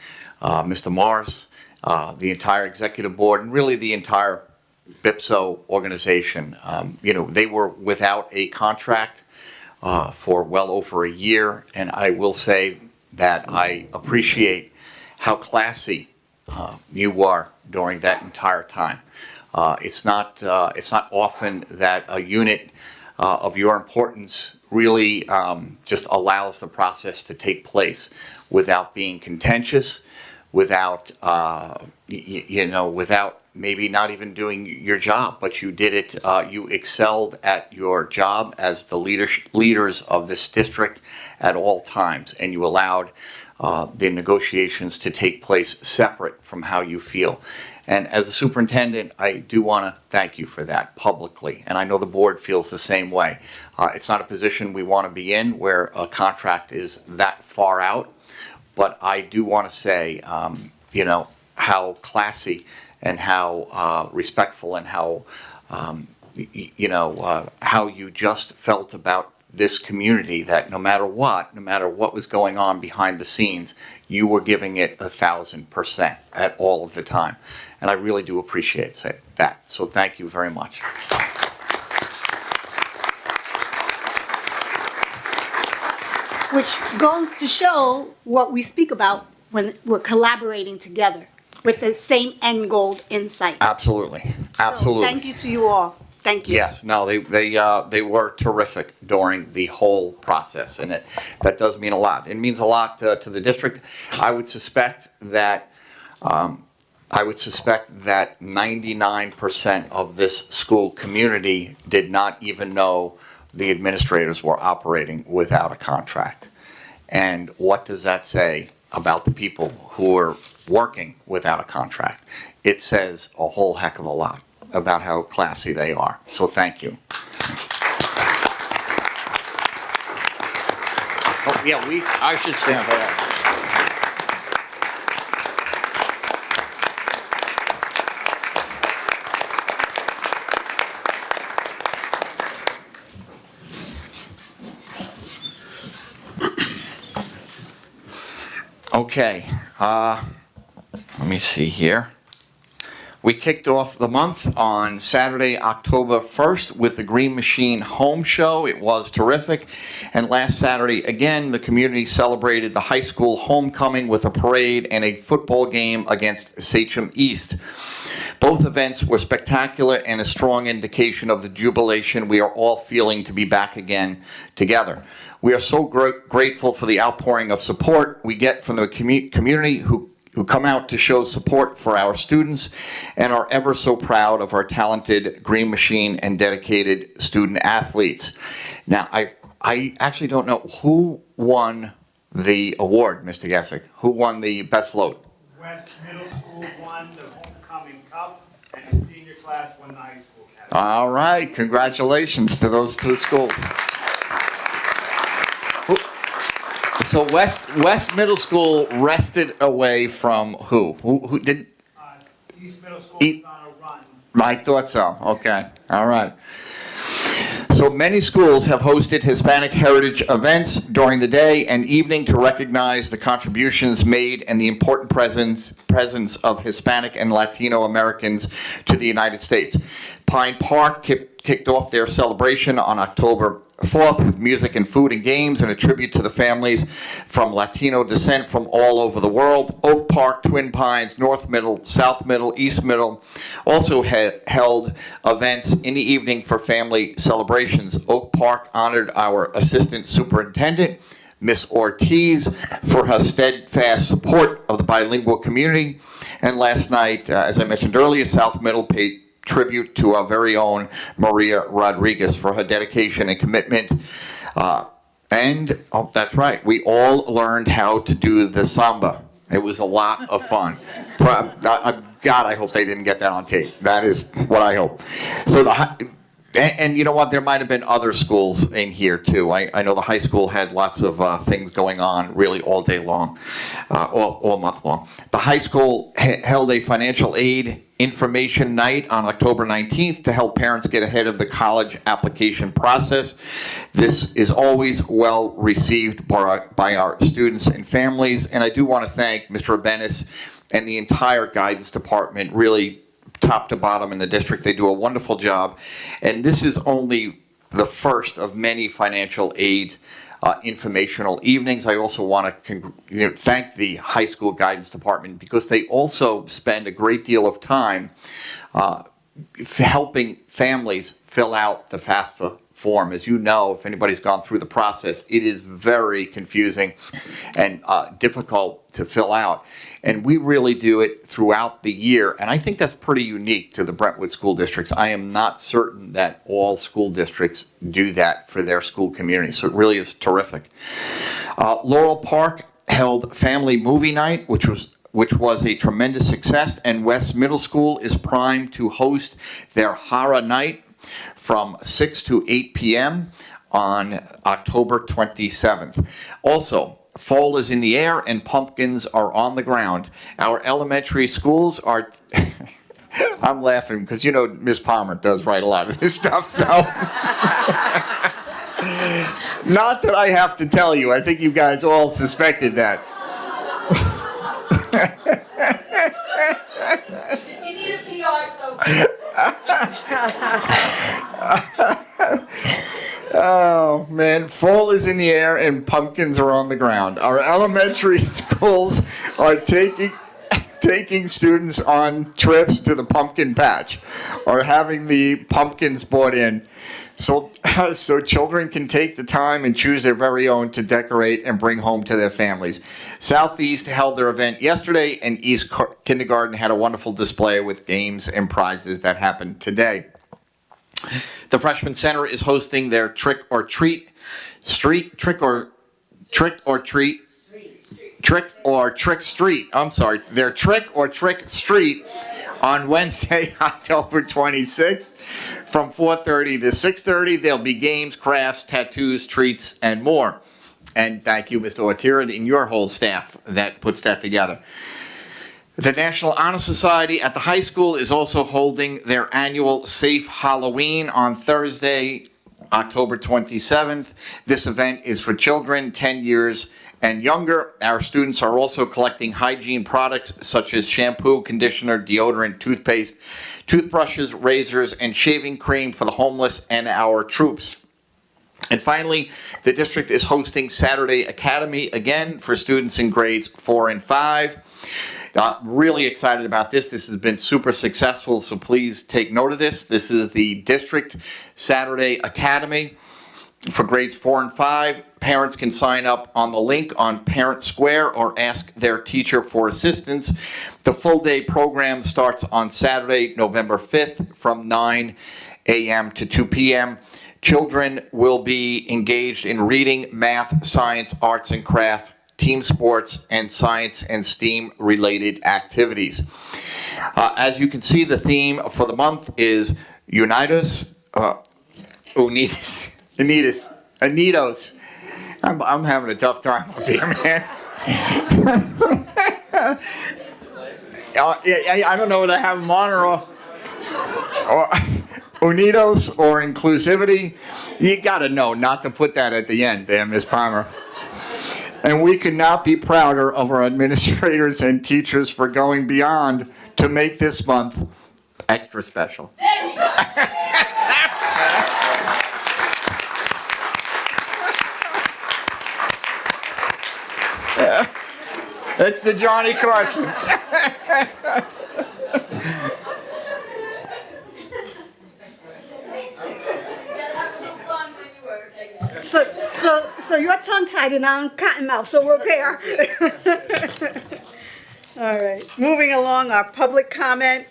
Mr. Morris, the entire executive board, and really the entire BIPSO organization. They were without a contract for well over a year, and I will say that I appreciate how classy you are during that entire time. It's not often that a unit of your importance really just allows the process to take place without being contentious, without without maybe not even doing your job, but you did it. You excelled at your job as the leaders of this district at all times, and you allowed the negotiations to take place separate from how you feel. And as a superintendent, I do want to thank you for that publicly, and I know the board feels the same way. It's not a position we want to be in where a contract is that far out, but I do want to say, how classy and how respectful and how, how you just felt about this community, that no matter what was going on behind the scenes, you were giving it 1,000% at all of the time. And I really do appreciate that. So thank you very much. Which goes to show what we speak about when we're collaborating together with the same end goal in sight. Absolutely. So thank you to you all. Thank you. Yes, no, they were terrific during the whole process, and that does mean a lot. It means a lot to the district. I would suspect that 99% of this school community did not even know the administrators were operating without a contract. And what does that say about the people who are working without a contract? It says a whole heck of a lot about how classy they are. So thank you. Oh, yeah, I should stand for that. Okay, let me see here. We kicked off the month on Saturday, October 1st with the Green Machine Home Show. It was terrific. And last Saturday, again, the community celebrated the high school homecoming with a parade and a football game against Sachem East. Both events were spectacular and a strong indication of the jubilation we are all feeling to be back again together. We are so grateful for the outpouring of support we get from the community who come out to show support for our students and are ever so proud of our talented Green Machine and dedicated student athletes. Now, I actually don't know who won the award, Mr. Gessick. Who won the best float? West Middle School won the Homecoming Cup, and the senior class won the high school category. All right, congratulations to those two schools. So West Middle School wrested away from who? Who did? East Middle School is on a run. I thought so. Okay. All right. So many schools have hosted Hispanic heritage events during the day and evening to recognize the contributions made and the important presence of Hispanic and Latino Americans to the United States. Pine Park kicked off their celebration on October 4th with music and food and games and a tribute to the families from Latino descent from all over the world. Oak Park, Twin Pines, North Middle, South Middle, East Middle also held events in the evening for family celebrations. Oak Park honored our assistant superintendent, Miss Ortiz, for her steadfast support of the bilingual community. And last night, as I mentioned earlier, South Middle paid tribute to our very own Maria Rodriguez for her dedication and commitment. That's right, we all learned how to do the samba. It was a lot of fun. God, I hope they didn't get that on tape. That is what I hope. So and you know what? There might have been other schools in here too. I know the high school had lots of things going on really all day long, all month long. The high school held a financial aid information night on October 19th to help parents get ahead of the college application process. This is always well received by our students and families, and I do want to thank Mr. Abenis and the entire guidance department, really top to bottom in the district. They do a wonderful job, and this is only the first of many financial aid informational evenings. I also want to thank the high school guidance department because they also spend a great deal of time helping families fill out the FAFSA form. As you know, if anybody's gone through the process, it is very confusing and difficult to fill out. And we really do it throughout the year. And I think that's pretty unique to the Brentwood school districts. I am not certain that all school districts do that for their school community. So it really is terrific. Laurel Park held family movie night, which was a tremendous success. And West Middle School is primed to host their horror night from 6 to 8 p.m. on October 27th. Also, fall is in the air and pumpkins are on the ground. Our elementary schools are... I'm laughing because, you know, Ms. Palmer does write a lot of this stuff, so... Not that I have to tell you. I think you guys all suspected that. You need a PR, so... Oh, man. Fall is in the air and pumpkins are on the ground. Our elementary schools are taking students on trips to the pumpkin patch or having the pumpkins brought in so children can take the time and choose their very own to decorate and bring home to their families. Southeast held their event yesterday, and East Kindergarten had a wonderful display with games and prizes that happened today. The Freshman Center is hosting their trick or trick street on Wednesday, October 26th from 4:30 to 6:30. There'll be games, crafts, tattoos, treats, and more. And thank you, Mr. Ortira, and your whole staff that puts that together. The National Honor Society at the high school is also holding their annual Safe Halloween on Thursday, October 27th. This event is for children 10 years and younger. Our students are also collecting hygiene products such as shampoo, conditioner, deodorant, toothpaste, toothbrushes, razors, and shaving cream for the homeless and our troops. And finally, the district is hosting Saturday Academy again for students in grades 4 and 5. Really excited about this. This has been super successful, so please take note of this. This is the District Saturday Academy for grades 4 and 5. Parents can sign up on the link on Parent Square or ask their teacher for assistance. The full-day program starts on Saturday, November 5th from 9 a.m. to 2 p.m. Children will be engaged in reading, math, science, arts and craft, team sports, and science and STEAM-related activities. As you can see, the theme for the month is Unidos. I'm having a tough time up here, man. I don't know whether I have them on or Unidos or inclusivity. You gotta know not to put that at the end there, Ms. Palmer. And we could not be prouder of our administrators and teachers for going beyond to make this month extra special. It's the Johnny Carson. So you're tongue-tied and I'm cotton-mouthed, so we're there. All right, moving along, our public comment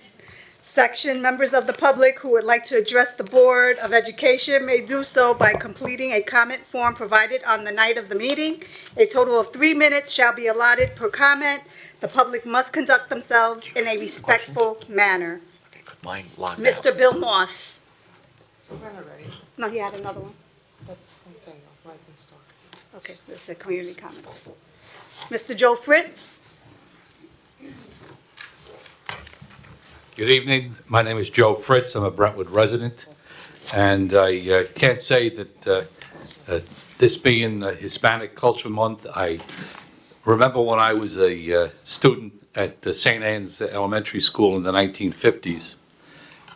section, members of the public who would like to address the Board of Education may do so by completing a comment form provided on the night of the meeting. A total of 3 minutes shall be allotted per comment. The public must conduct themselves in a respectful manner. Mine logged out. Mr. Bill Moss. We're ready. No, he had another one. That's the same thing, Rising Star. Okay, this is the community comments. Mr. Joe Fritz. Good evening. My name is Joe Fritz. I'm a Brentwood resident. And I can't say that this being Hispanic Culture Month, I remember when I was a student at St. Anne's Elementary School in the 1950s.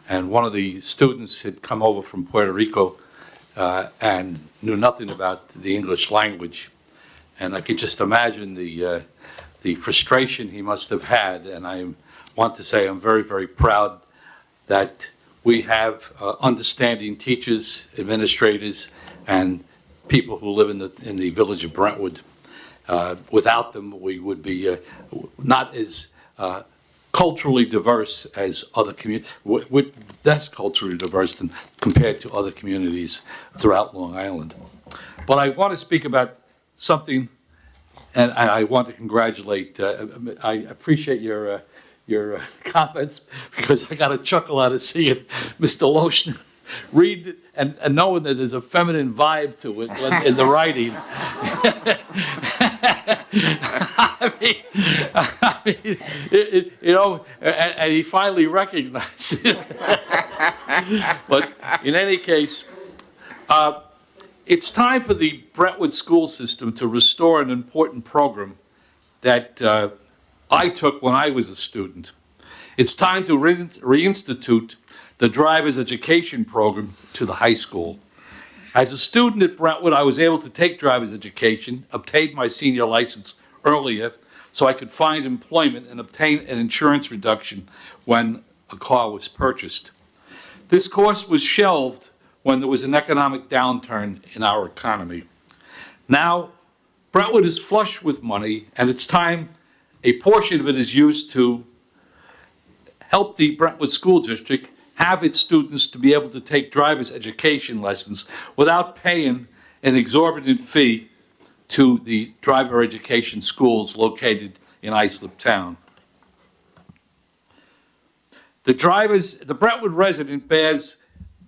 And one of the students had come over from Puerto Rico and knew nothing about the English language. And I could just imagine the frustration he must have had. And I want to say I'm very, very proud that we have understanding teachers, administrators, and people who live in the village of Brentwood. Without them, we would be not as culturally diverse as other communities, less culturally diverse than compared to other communities throughout Long Island. But I want to speak about something, and I want to congratulate, I appreciate your comments, because I got a chuckle out of seeing Mr. Lotion read and knowing that there's a feminine vibe to it in the writing. I mean, you know, and he finally recognized it. But in any case, it's time for the Brentwood school system to restore an important program that I took when I was a student. It's time to reinstitute the driver's education program to the high school. As a student at Brentwood, I was able to take driver's education, obtain my senior license earlier so I could find employment and obtain an insurance reduction when a car was purchased. This course was shelved when there was an economic downturn in our economy. Now, Brentwood is flush with money, and it's time a portion of it is used to help the Brentwood School District have its students to be able to take driver's education lessons without paying an exorbitant fee to the driver education schools located in Islip Town. The Brentwood resident bears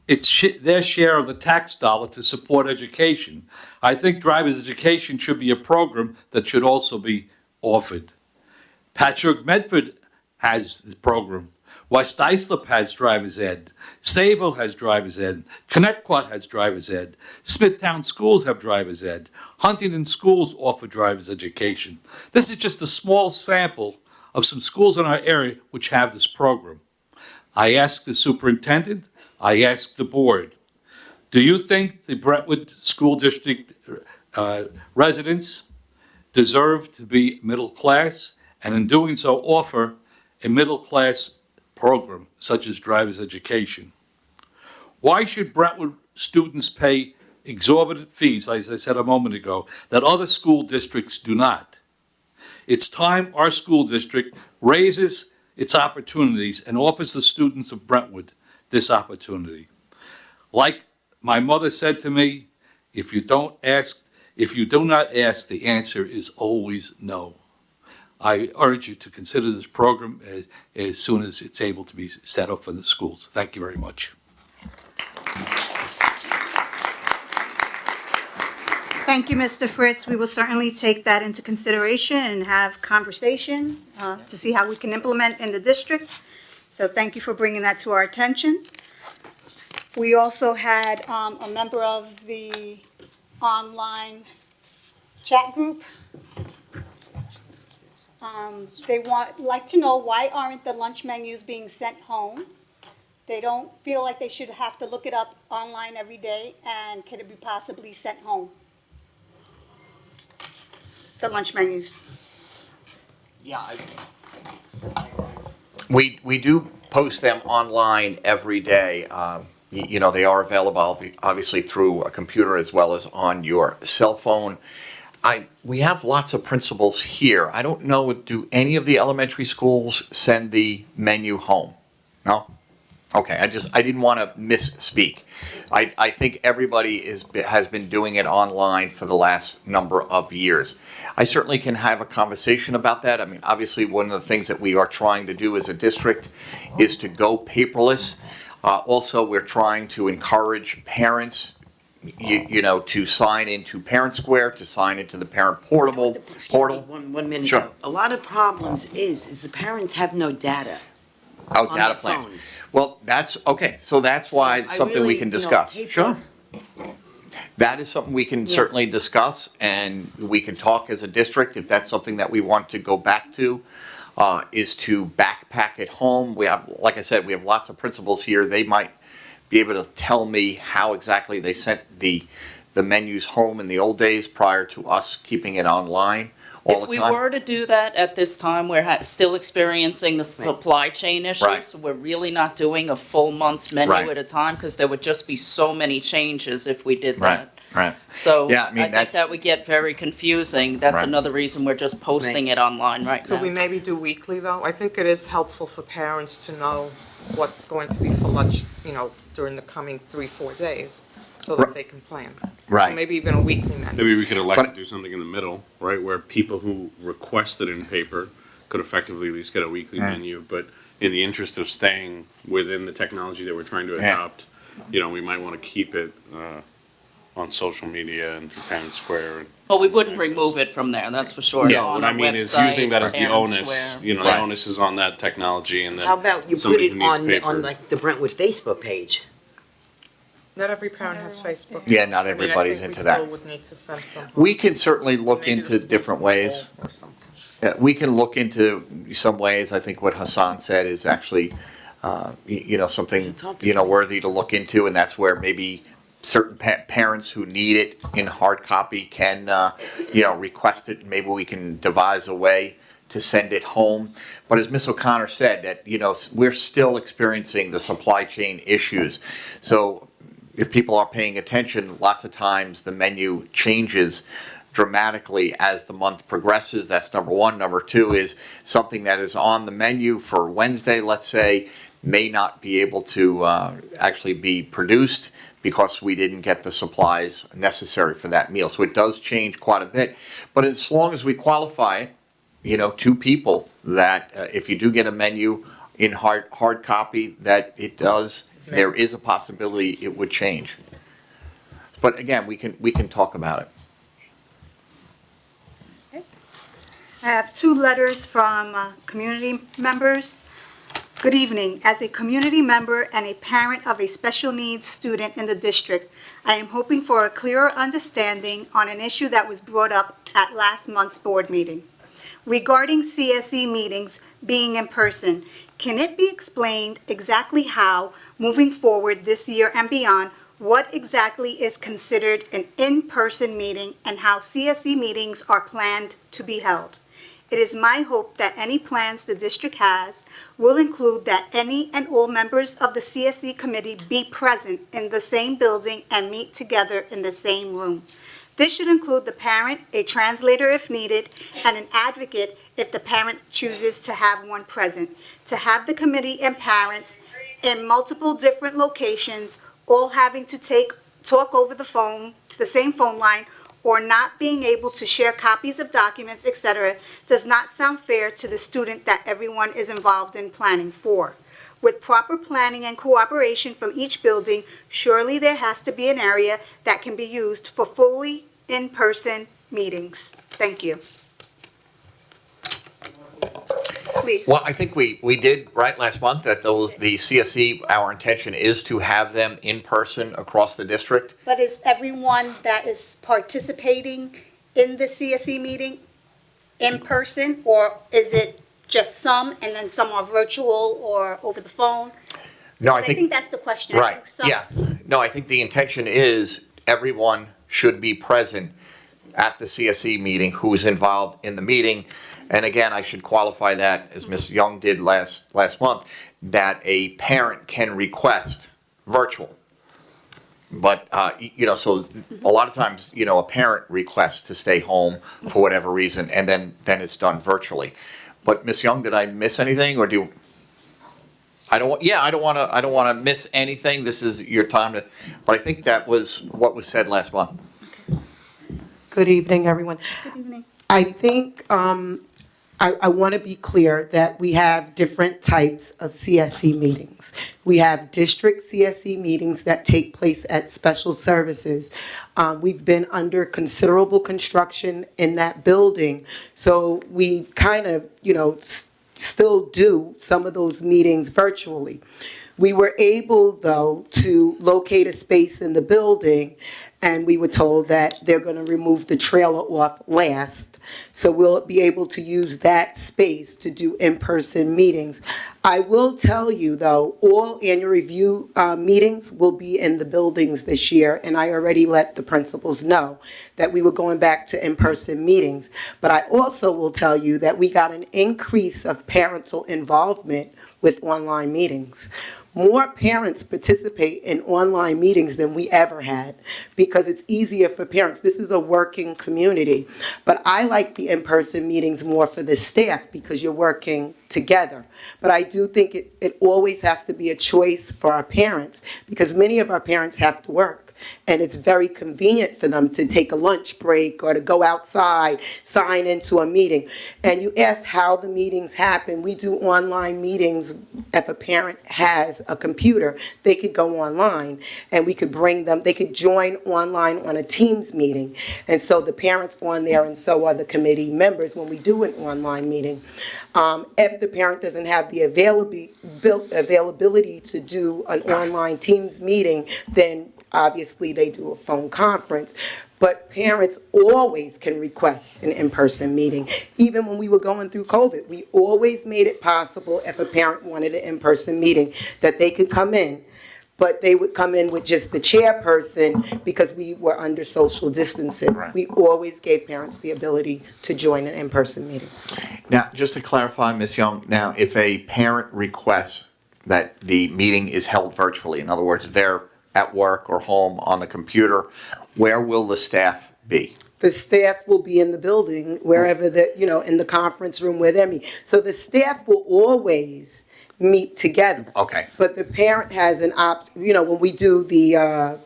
their share of the tax dollar to support education. I think driver's education should be a program that should also be offered. Patchogue Medford has the program. West Islip has driver's ed. Sayville has driver's ed. Connecticut has driver's ed. Smithtown schools have driver's ed. Huntington schools offer driver's education. This is just a small sample of some schools in our area which have this program. I asked the superintendent, I asked the board, do you think the Brentwood School District residents deserve to be middle class, and in doing so offer a middle class program such as driver's education? Why should Brentwood students pay exorbitant fees, as I said a moment ago, that other school districts do not? It's time our school district raises its opportunities and offers the students of Brentwood this opportunity. Like my mother said to me, if you do not ask, the answer is always no. I urge you to consider this program as soon as it's able to be set up for the schools. Thank you very much. Thank you, Mr. Fritz. We will certainly take that into consideration and have conversation to see how we can implement in the district. So thank you for bringing that to our attention. We also had a member of the online chat group. They like to know, why aren't the lunch menus being sent home? They don't feel like they should have to look it up online every day, and can it be possibly sent home? The lunch menus. Yeah. We do post them online every day. You know, they are available obviously through a computer as well as on your cell phone. We have lots of principals here. I don't know, do any of the elementary schools send the menu home? No? Okay, I didn't want to misspeak. I think everybody has been doing it online for the last number of years. I certainly can have a conversation about that. I mean, obviously, one of the things that we are trying to do as a district is to go paperless. Also, we're trying to encourage parents, to sign into Parent Square, to sign into the Parent Portal. One minute. Sure. A lot of problems is the parents have no data. Oh, on data their plans. phone. Well, that's, okay, so that's why it's I something we really, can discuss. paper- Sure. That is something we can Yeah. certainly discuss, and we can talk as a district, if that's something that we want to go back to, is to backpack at home. We have, like I said, we have lots of principals here. They might be able to tell me how exactly they sent the menus home in the old days prior to us keeping it online all If the we time. were to do that at this time, we're still experiencing the supply chain issues. Right. We're really not doing a full month's menu Right. at a time, because there would just be so many changes if we did that. Right. So Yeah, I I mean, think that's, that would get very confusing. That's Right. another reason we're just posting it online right Could we now. maybe do weekly, though? I think it is helpful for parents to know what's going to be for lunch, during the coming 3-4 days, so that they can plan. Right. So maybe even a weekly menu. Maybe we could elect But- to do something in the middle, right, where people who request it in paper could effectively at least get a weekly Yeah. menu, but in the interest of staying within the technology that we're trying to Yeah. adopt, we might want to keep it on social media and through Parent Square. And Well, we wouldn't remove it from there, that's for sure. It's No, on what our I mean is website, using that as the Parent onus, Square. the Right. onus is on that technology, and then How about you put somebody it who needs on paper. like the Brentwood Facebook page? Not every parent has Facebook. Yeah, not I mean, I everybody's think into that. We still would need to send some. we can certainly look Maybe into the different school ways. or something. Yeah, we can look into some ways. I think what Hassan said is actually, something, worthy to look into, and that's where maybe certain parents who need it in hard copy can, request it, and maybe we can devise a way to send it home. But as Ms. O'Connor said, that, we're still experiencing the supply chain issues. So if people are paying attention, lots of times the menu changes dramatically as the month progresses. That's number one. Number two is something that is on the menu for Wednesday, let's say, may not be able to actually be produced because we didn't get the supplies necessary for that meal. So it does change quite a bit. But as long as we qualify it, to people, that if you do get a menu in hard copy, that it does, there is a possibility it would change. But again, we can talk about it. I have 2 letters from community members. Good evening. As a community member and a parent of a special needs student in the district, I am hoping for a clearer understanding on an issue that was brought up at last month's board meeting. Regarding CSE meetings being in person, can it be explained exactly how, moving forward this year and beyond, what exactly is considered an in-person meeting and how CSE meetings are planned to be held? It is my hope that any plans the district has will include that any and all members of the CSE committee be present in the same building and meet together in the same room. This should include the parent, a translator if needed, and an advocate if the parent chooses to have one present. To have the committee and parents in multiple different locations, all having to talk over the phone, the same phone line, or not being able to share copies of documents, etc., does not sound fair to the student that everyone is involved in planning for. With proper planning and cooperation from each building, surely there has to be an area that can be used for fully in-person meetings. Thank you. Please. Well, I think we did, right, last month, that the CSE, our intention is to have them in person across the district. But is everyone that is participating in the CSE meeting in person, or is it just some and then some are virtual or over the phone? No, I I think think, that's the question. I right, think some- yeah. No, I think the intention is everyone should be present at the CSE meeting who is involved in the meeting. And again, I should qualify that, as Ms. Young did last month, that a parent can request virtual. But, so a lot of times, a parent requests to stay home for whatever reason, and then it's done virtually. But Ms. Young, did I miss anything, or I don't want to miss anything. This is your time to, but I think that was what was said last month. Good evening, everyone. Good evening. I think I want to be clear that we have different types of CSE meetings. We have district CSE meetings that take place at special services. We've been under considerable construction in that building, so we kind of, still do some of those meetings virtually. We were able, though, to locate a space in the building, and we were told that they're going to remove the trailer off last. So we'll be able to use that space to do in-person meetings. I will tell you, though, all annual review meetings will be in the buildings this year, and I already let the principals know that we were going back to in-person meetings. But I also will tell you that we got an increase of parental involvement with online meetings. More parents participate in online meetings than we ever had because it's easier for parents. This is a working community, but I like the in-person meetings more for the staff because you're working together. But I do think it always has to be a choice for our parents because many of our parents have to work. And it's very convenient for them to take a lunch break or to go outside, sign into a meeting. And you ask how the meetings happen. We do online meetings. If a parent has a computer, they could go online and we could bring them, they could join online on a Teams meeting. And so the parents on there and so are the committee members when we do an online meeting. If the parent doesn't have the availability to do an online Teams meeting, then obviously they do a phone conference. But parents always can request an in-person meeting. Even when we were going through COVID, we always made it possible if a parent wanted an in-person meeting that they could come in. But they would come in with just the chairperson because we were under social distancing. Right. We always gave parents the ability to join an in-person meeting. Now, just to clarify, Ms. Young, now if a parent requests that the meeting is held virtually, in other words, they're at work or home on the computer, where will the staff be? The staff will be in the building, wherever in the conference room where they meet. So the staff will always meet together. Okay. But the parent has an when we do the annual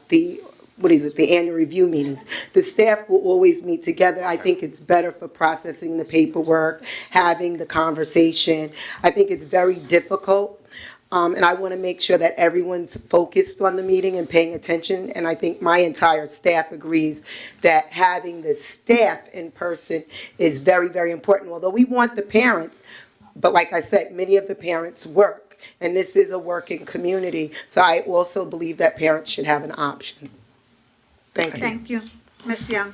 review meetings, the staff will always meet together. I think it's better for processing the paperwork, having the conversation. I think it's very difficult. And I want to make sure that everyone's focused on the meeting and paying attention. And I think my entire staff agrees that having the staff in person is very, very important. Although we want the parents, but like I said, many of the parents work. And this is a working community. So I also believe that parents should have an option. Thank you. Thank you, Ms. Young.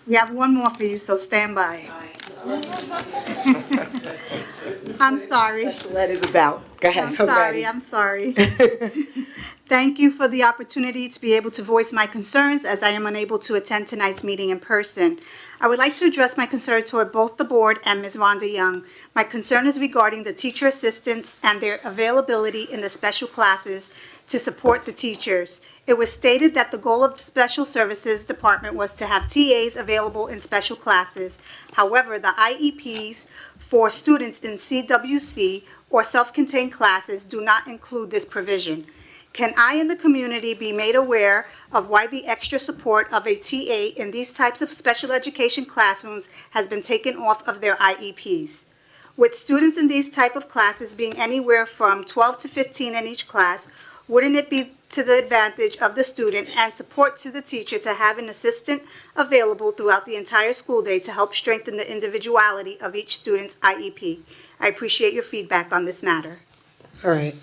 We have one more for you, so stand by. I'm sorry. That's what that is about. Go ahead. I'm sorry. Thank you for the opportunity to be able to voice my concerns as I am unable to attend tonight's meeting in person. I would like to address my concern toward both the board and Ms. Rhonda Young. My concern is regarding the teacher assistants and their availability in the special classes to support the teachers. It was stated that the goal of Special Services Department was to have TAs available in special classes. However, the IEPs for students in CWC or self-contained classes do not include this provision. Can I and the community be made aware of why the extra support of a TA in these types of special education classrooms has been taken off of their IEPs? With students in these type of classes being anywhere from 12 to 15 in each class, wouldn't it be to the advantage of the student and support to the teacher to have an assistant available throughout the entire school day to help strengthen the individuality of each student's IEP? I appreciate your feedback on this matter. All right.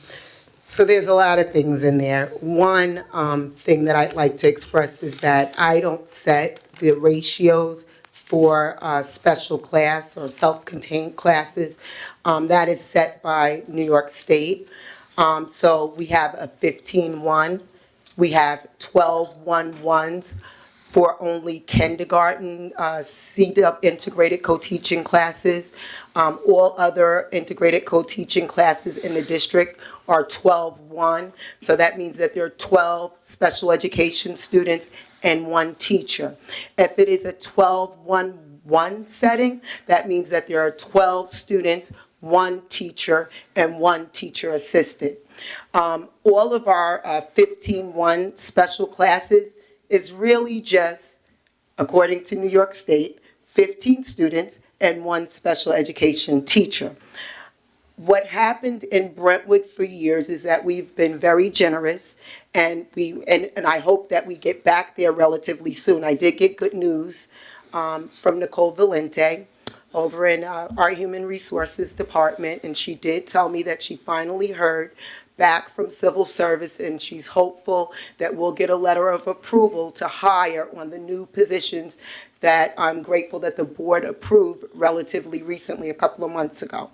So there's a lot of things in there. One thing that I'd like to express is that I don't set the ratios for special class or self-contained classes. That is set by New York State. So we have a 15-1. We have 12-1-1s for only kindergarten CEDA integrated co-teaching classes. All other integrated co-teaching classes in the district are 12-1. So that means that there are 12 special education students and 1 teacher. If it is a 12-1-1 setting, that means that there are 12 students, one teacher and one teacher assistant. All of our 15-1 special classes is really just, according to New York State, 15 students and one special education teacher. What happened in Brentwood for years is that we've been very generous, and I hope that we get back there relatively soon. I did get good news from Nicole Valente over in our Human Resources Department, and she did tell me that she finally heard back from Civil Service, and she's hopeful that we'll get a letter of approval to hire on the new positions that I'm grateful that the board approved relatively recently, a couple of months ago.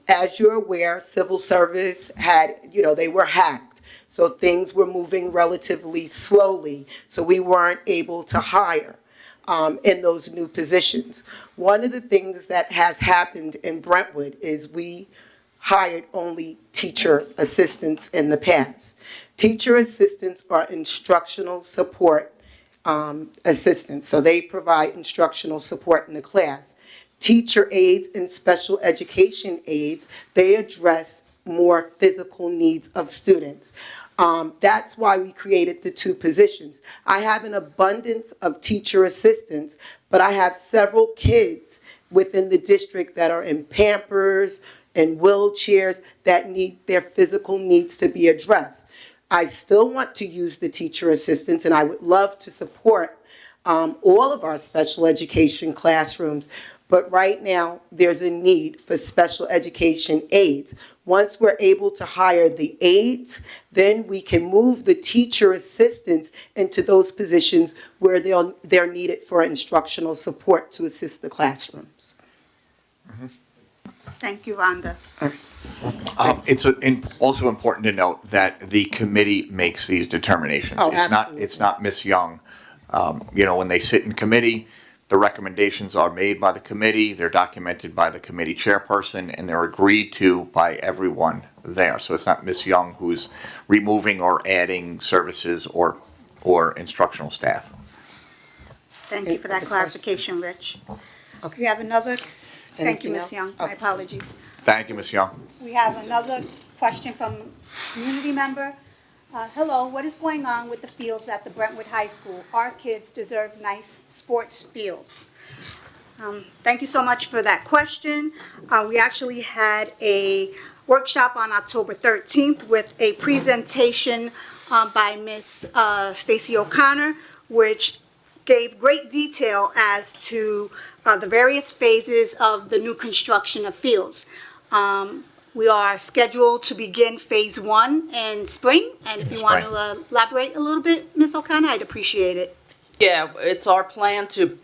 As you're aware, Civil Service had, they were hacked, so things were moving relatively slowly, so we weren't able to hire in those new positions. One of the things that has happened in Brentwood is we hired only teacher assistants in the past. Teacher assistants are instructional support assistants, so they provide instructional support in the class. Teacher aides and special education aides, they address more physical needs of students. That's why we created the two positions. I have an abundance of teacher assistants, but I have several kids within the district that are in Pampers and wheelchairs that need their physical needs to be addressed. I still want to use the teacher assistants, and I would love to support all of our special education classrooms. But right now, there's a need for special education aides. Once we're able to hire the aides, then we can move the teacher assistants into those positions where they're needed for instructional support to assist the classrooms. Thank you, Rhonda. It's also important to note that the committee makes these determinations. Oh, It's not Ms. Young. When they sit in committee, the recommendations are made by the committee, they're documented by the committee chairperson, and they're agreed to by everyone there. So it's not Ms. Young who's removing or adding services or instructional staff. Thank you for that clarification, Rich. We have another, thank you, Ms. Young, my apologies. Thank you, Ms. Young. We have another question from a community member. Hello, what is going on with the fields at the Brentwood High School? Our kids deserve nice sports fields. Thank you so much for that question. We actually had a workshop on October 13th with a presentation by Ms. Stacy O'Connor, which gave great detail as to the various phases of the new construction of fields. We are scheduled to begin phase 1 in spring, and if you want to elaborate a little bit, Ms. O'Connor, I'd appreciate it. Yeah, it's our plan to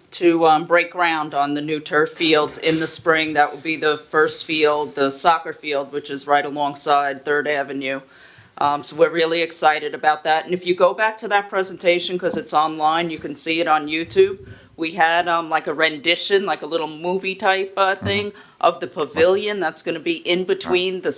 break ground on the new turf fields in the spring. That will be the first field, the soccer field, which is right alongside 3rd Avenue. So we're really excited about that. And if you go back to that presentation, because it's online, you can see it on YouTube. We had like a rendition, like a little movie type thing of the pavilion that's going to be in between the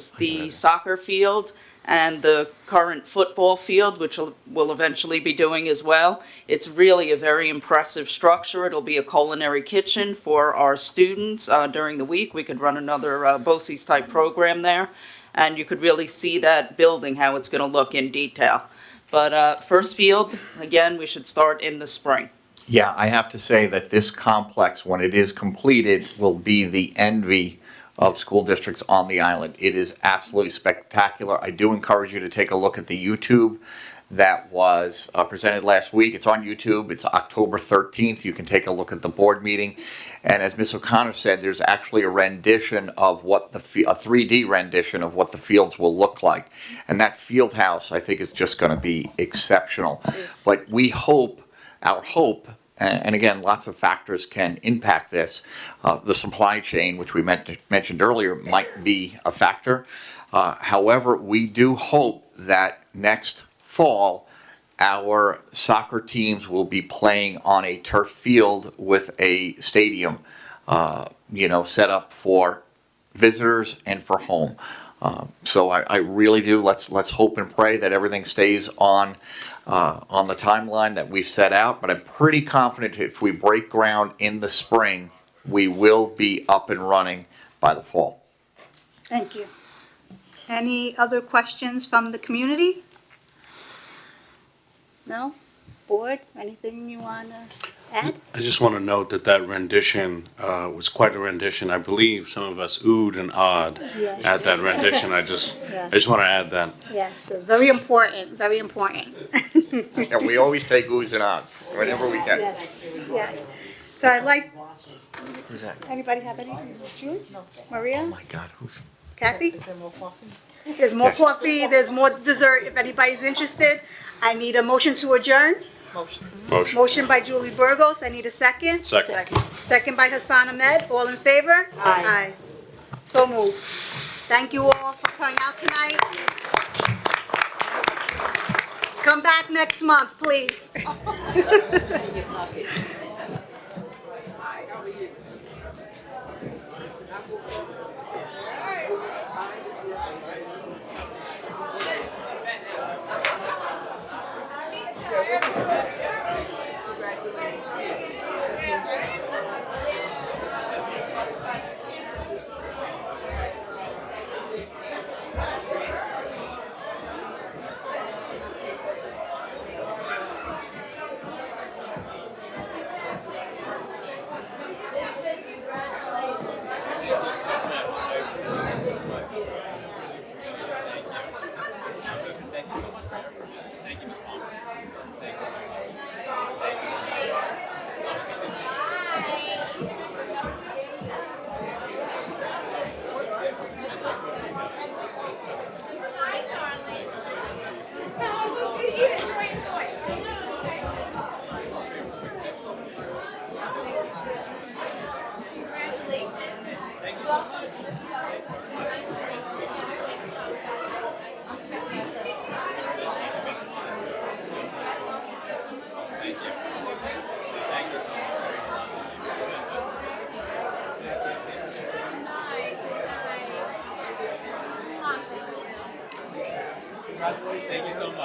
soccer field and the current football field, which we'll eventually be doing as well. It's really a very impressive structure. It'll be a culinary kitchen for our students during the week. We could run another BOCES type program there, and you could really see that building, how it's going to look in detail. But first field, again, we should start in the spring. Yeah, I have to say that this complex, when it is completed, will be the envy of school districts on the island. It is absolutely spectacular. I do encourage you to take a look at the YouTube that was presented last week. It's on YouTube. It's October 13th. You can take a look at the board meeting. And as Ms. O'Connor said, there's actually a rendition of what a 3D rendition of what the fields will look like. And that field house, I think, is just going to be exceptional. But we hope, our hope, and again, lots of factors can impact this. The supply chain, which we mentioned earlier, might be a factor. However, we do hope that next fall, our soccer teams will be playing on a turf field with a stadium, set up for visitors and for home. So I really do. Let's hope and pray that everything stays on the timeline that we set out. But I'm pretty confident if we break ground in the spring, we will be up and running by the fall. Thank you. Any other questions from the community? No? Board, anything you want to add? I just want to note that that rendition was quite a rendition. I believe some of us oohed and awed Yes. at that rendition. I just want to add that. Yes, very important, very important. And we always take oohs and ahs whenever we can. Yes, yes. So I'd like, Who's that? anybody have any? Julie? Maria? Oh my God, who's? Kathy? There's more coffee, there's more dessert. If anybody's interested, I need a motion to adjourn. Motion. Motion by Julie Burgos, I need a second. Second. Second by Hassan Ahmed, all in favor? Aye. So moved. Thank you all for coming out tonight. Come back next month, please. Thank you so much.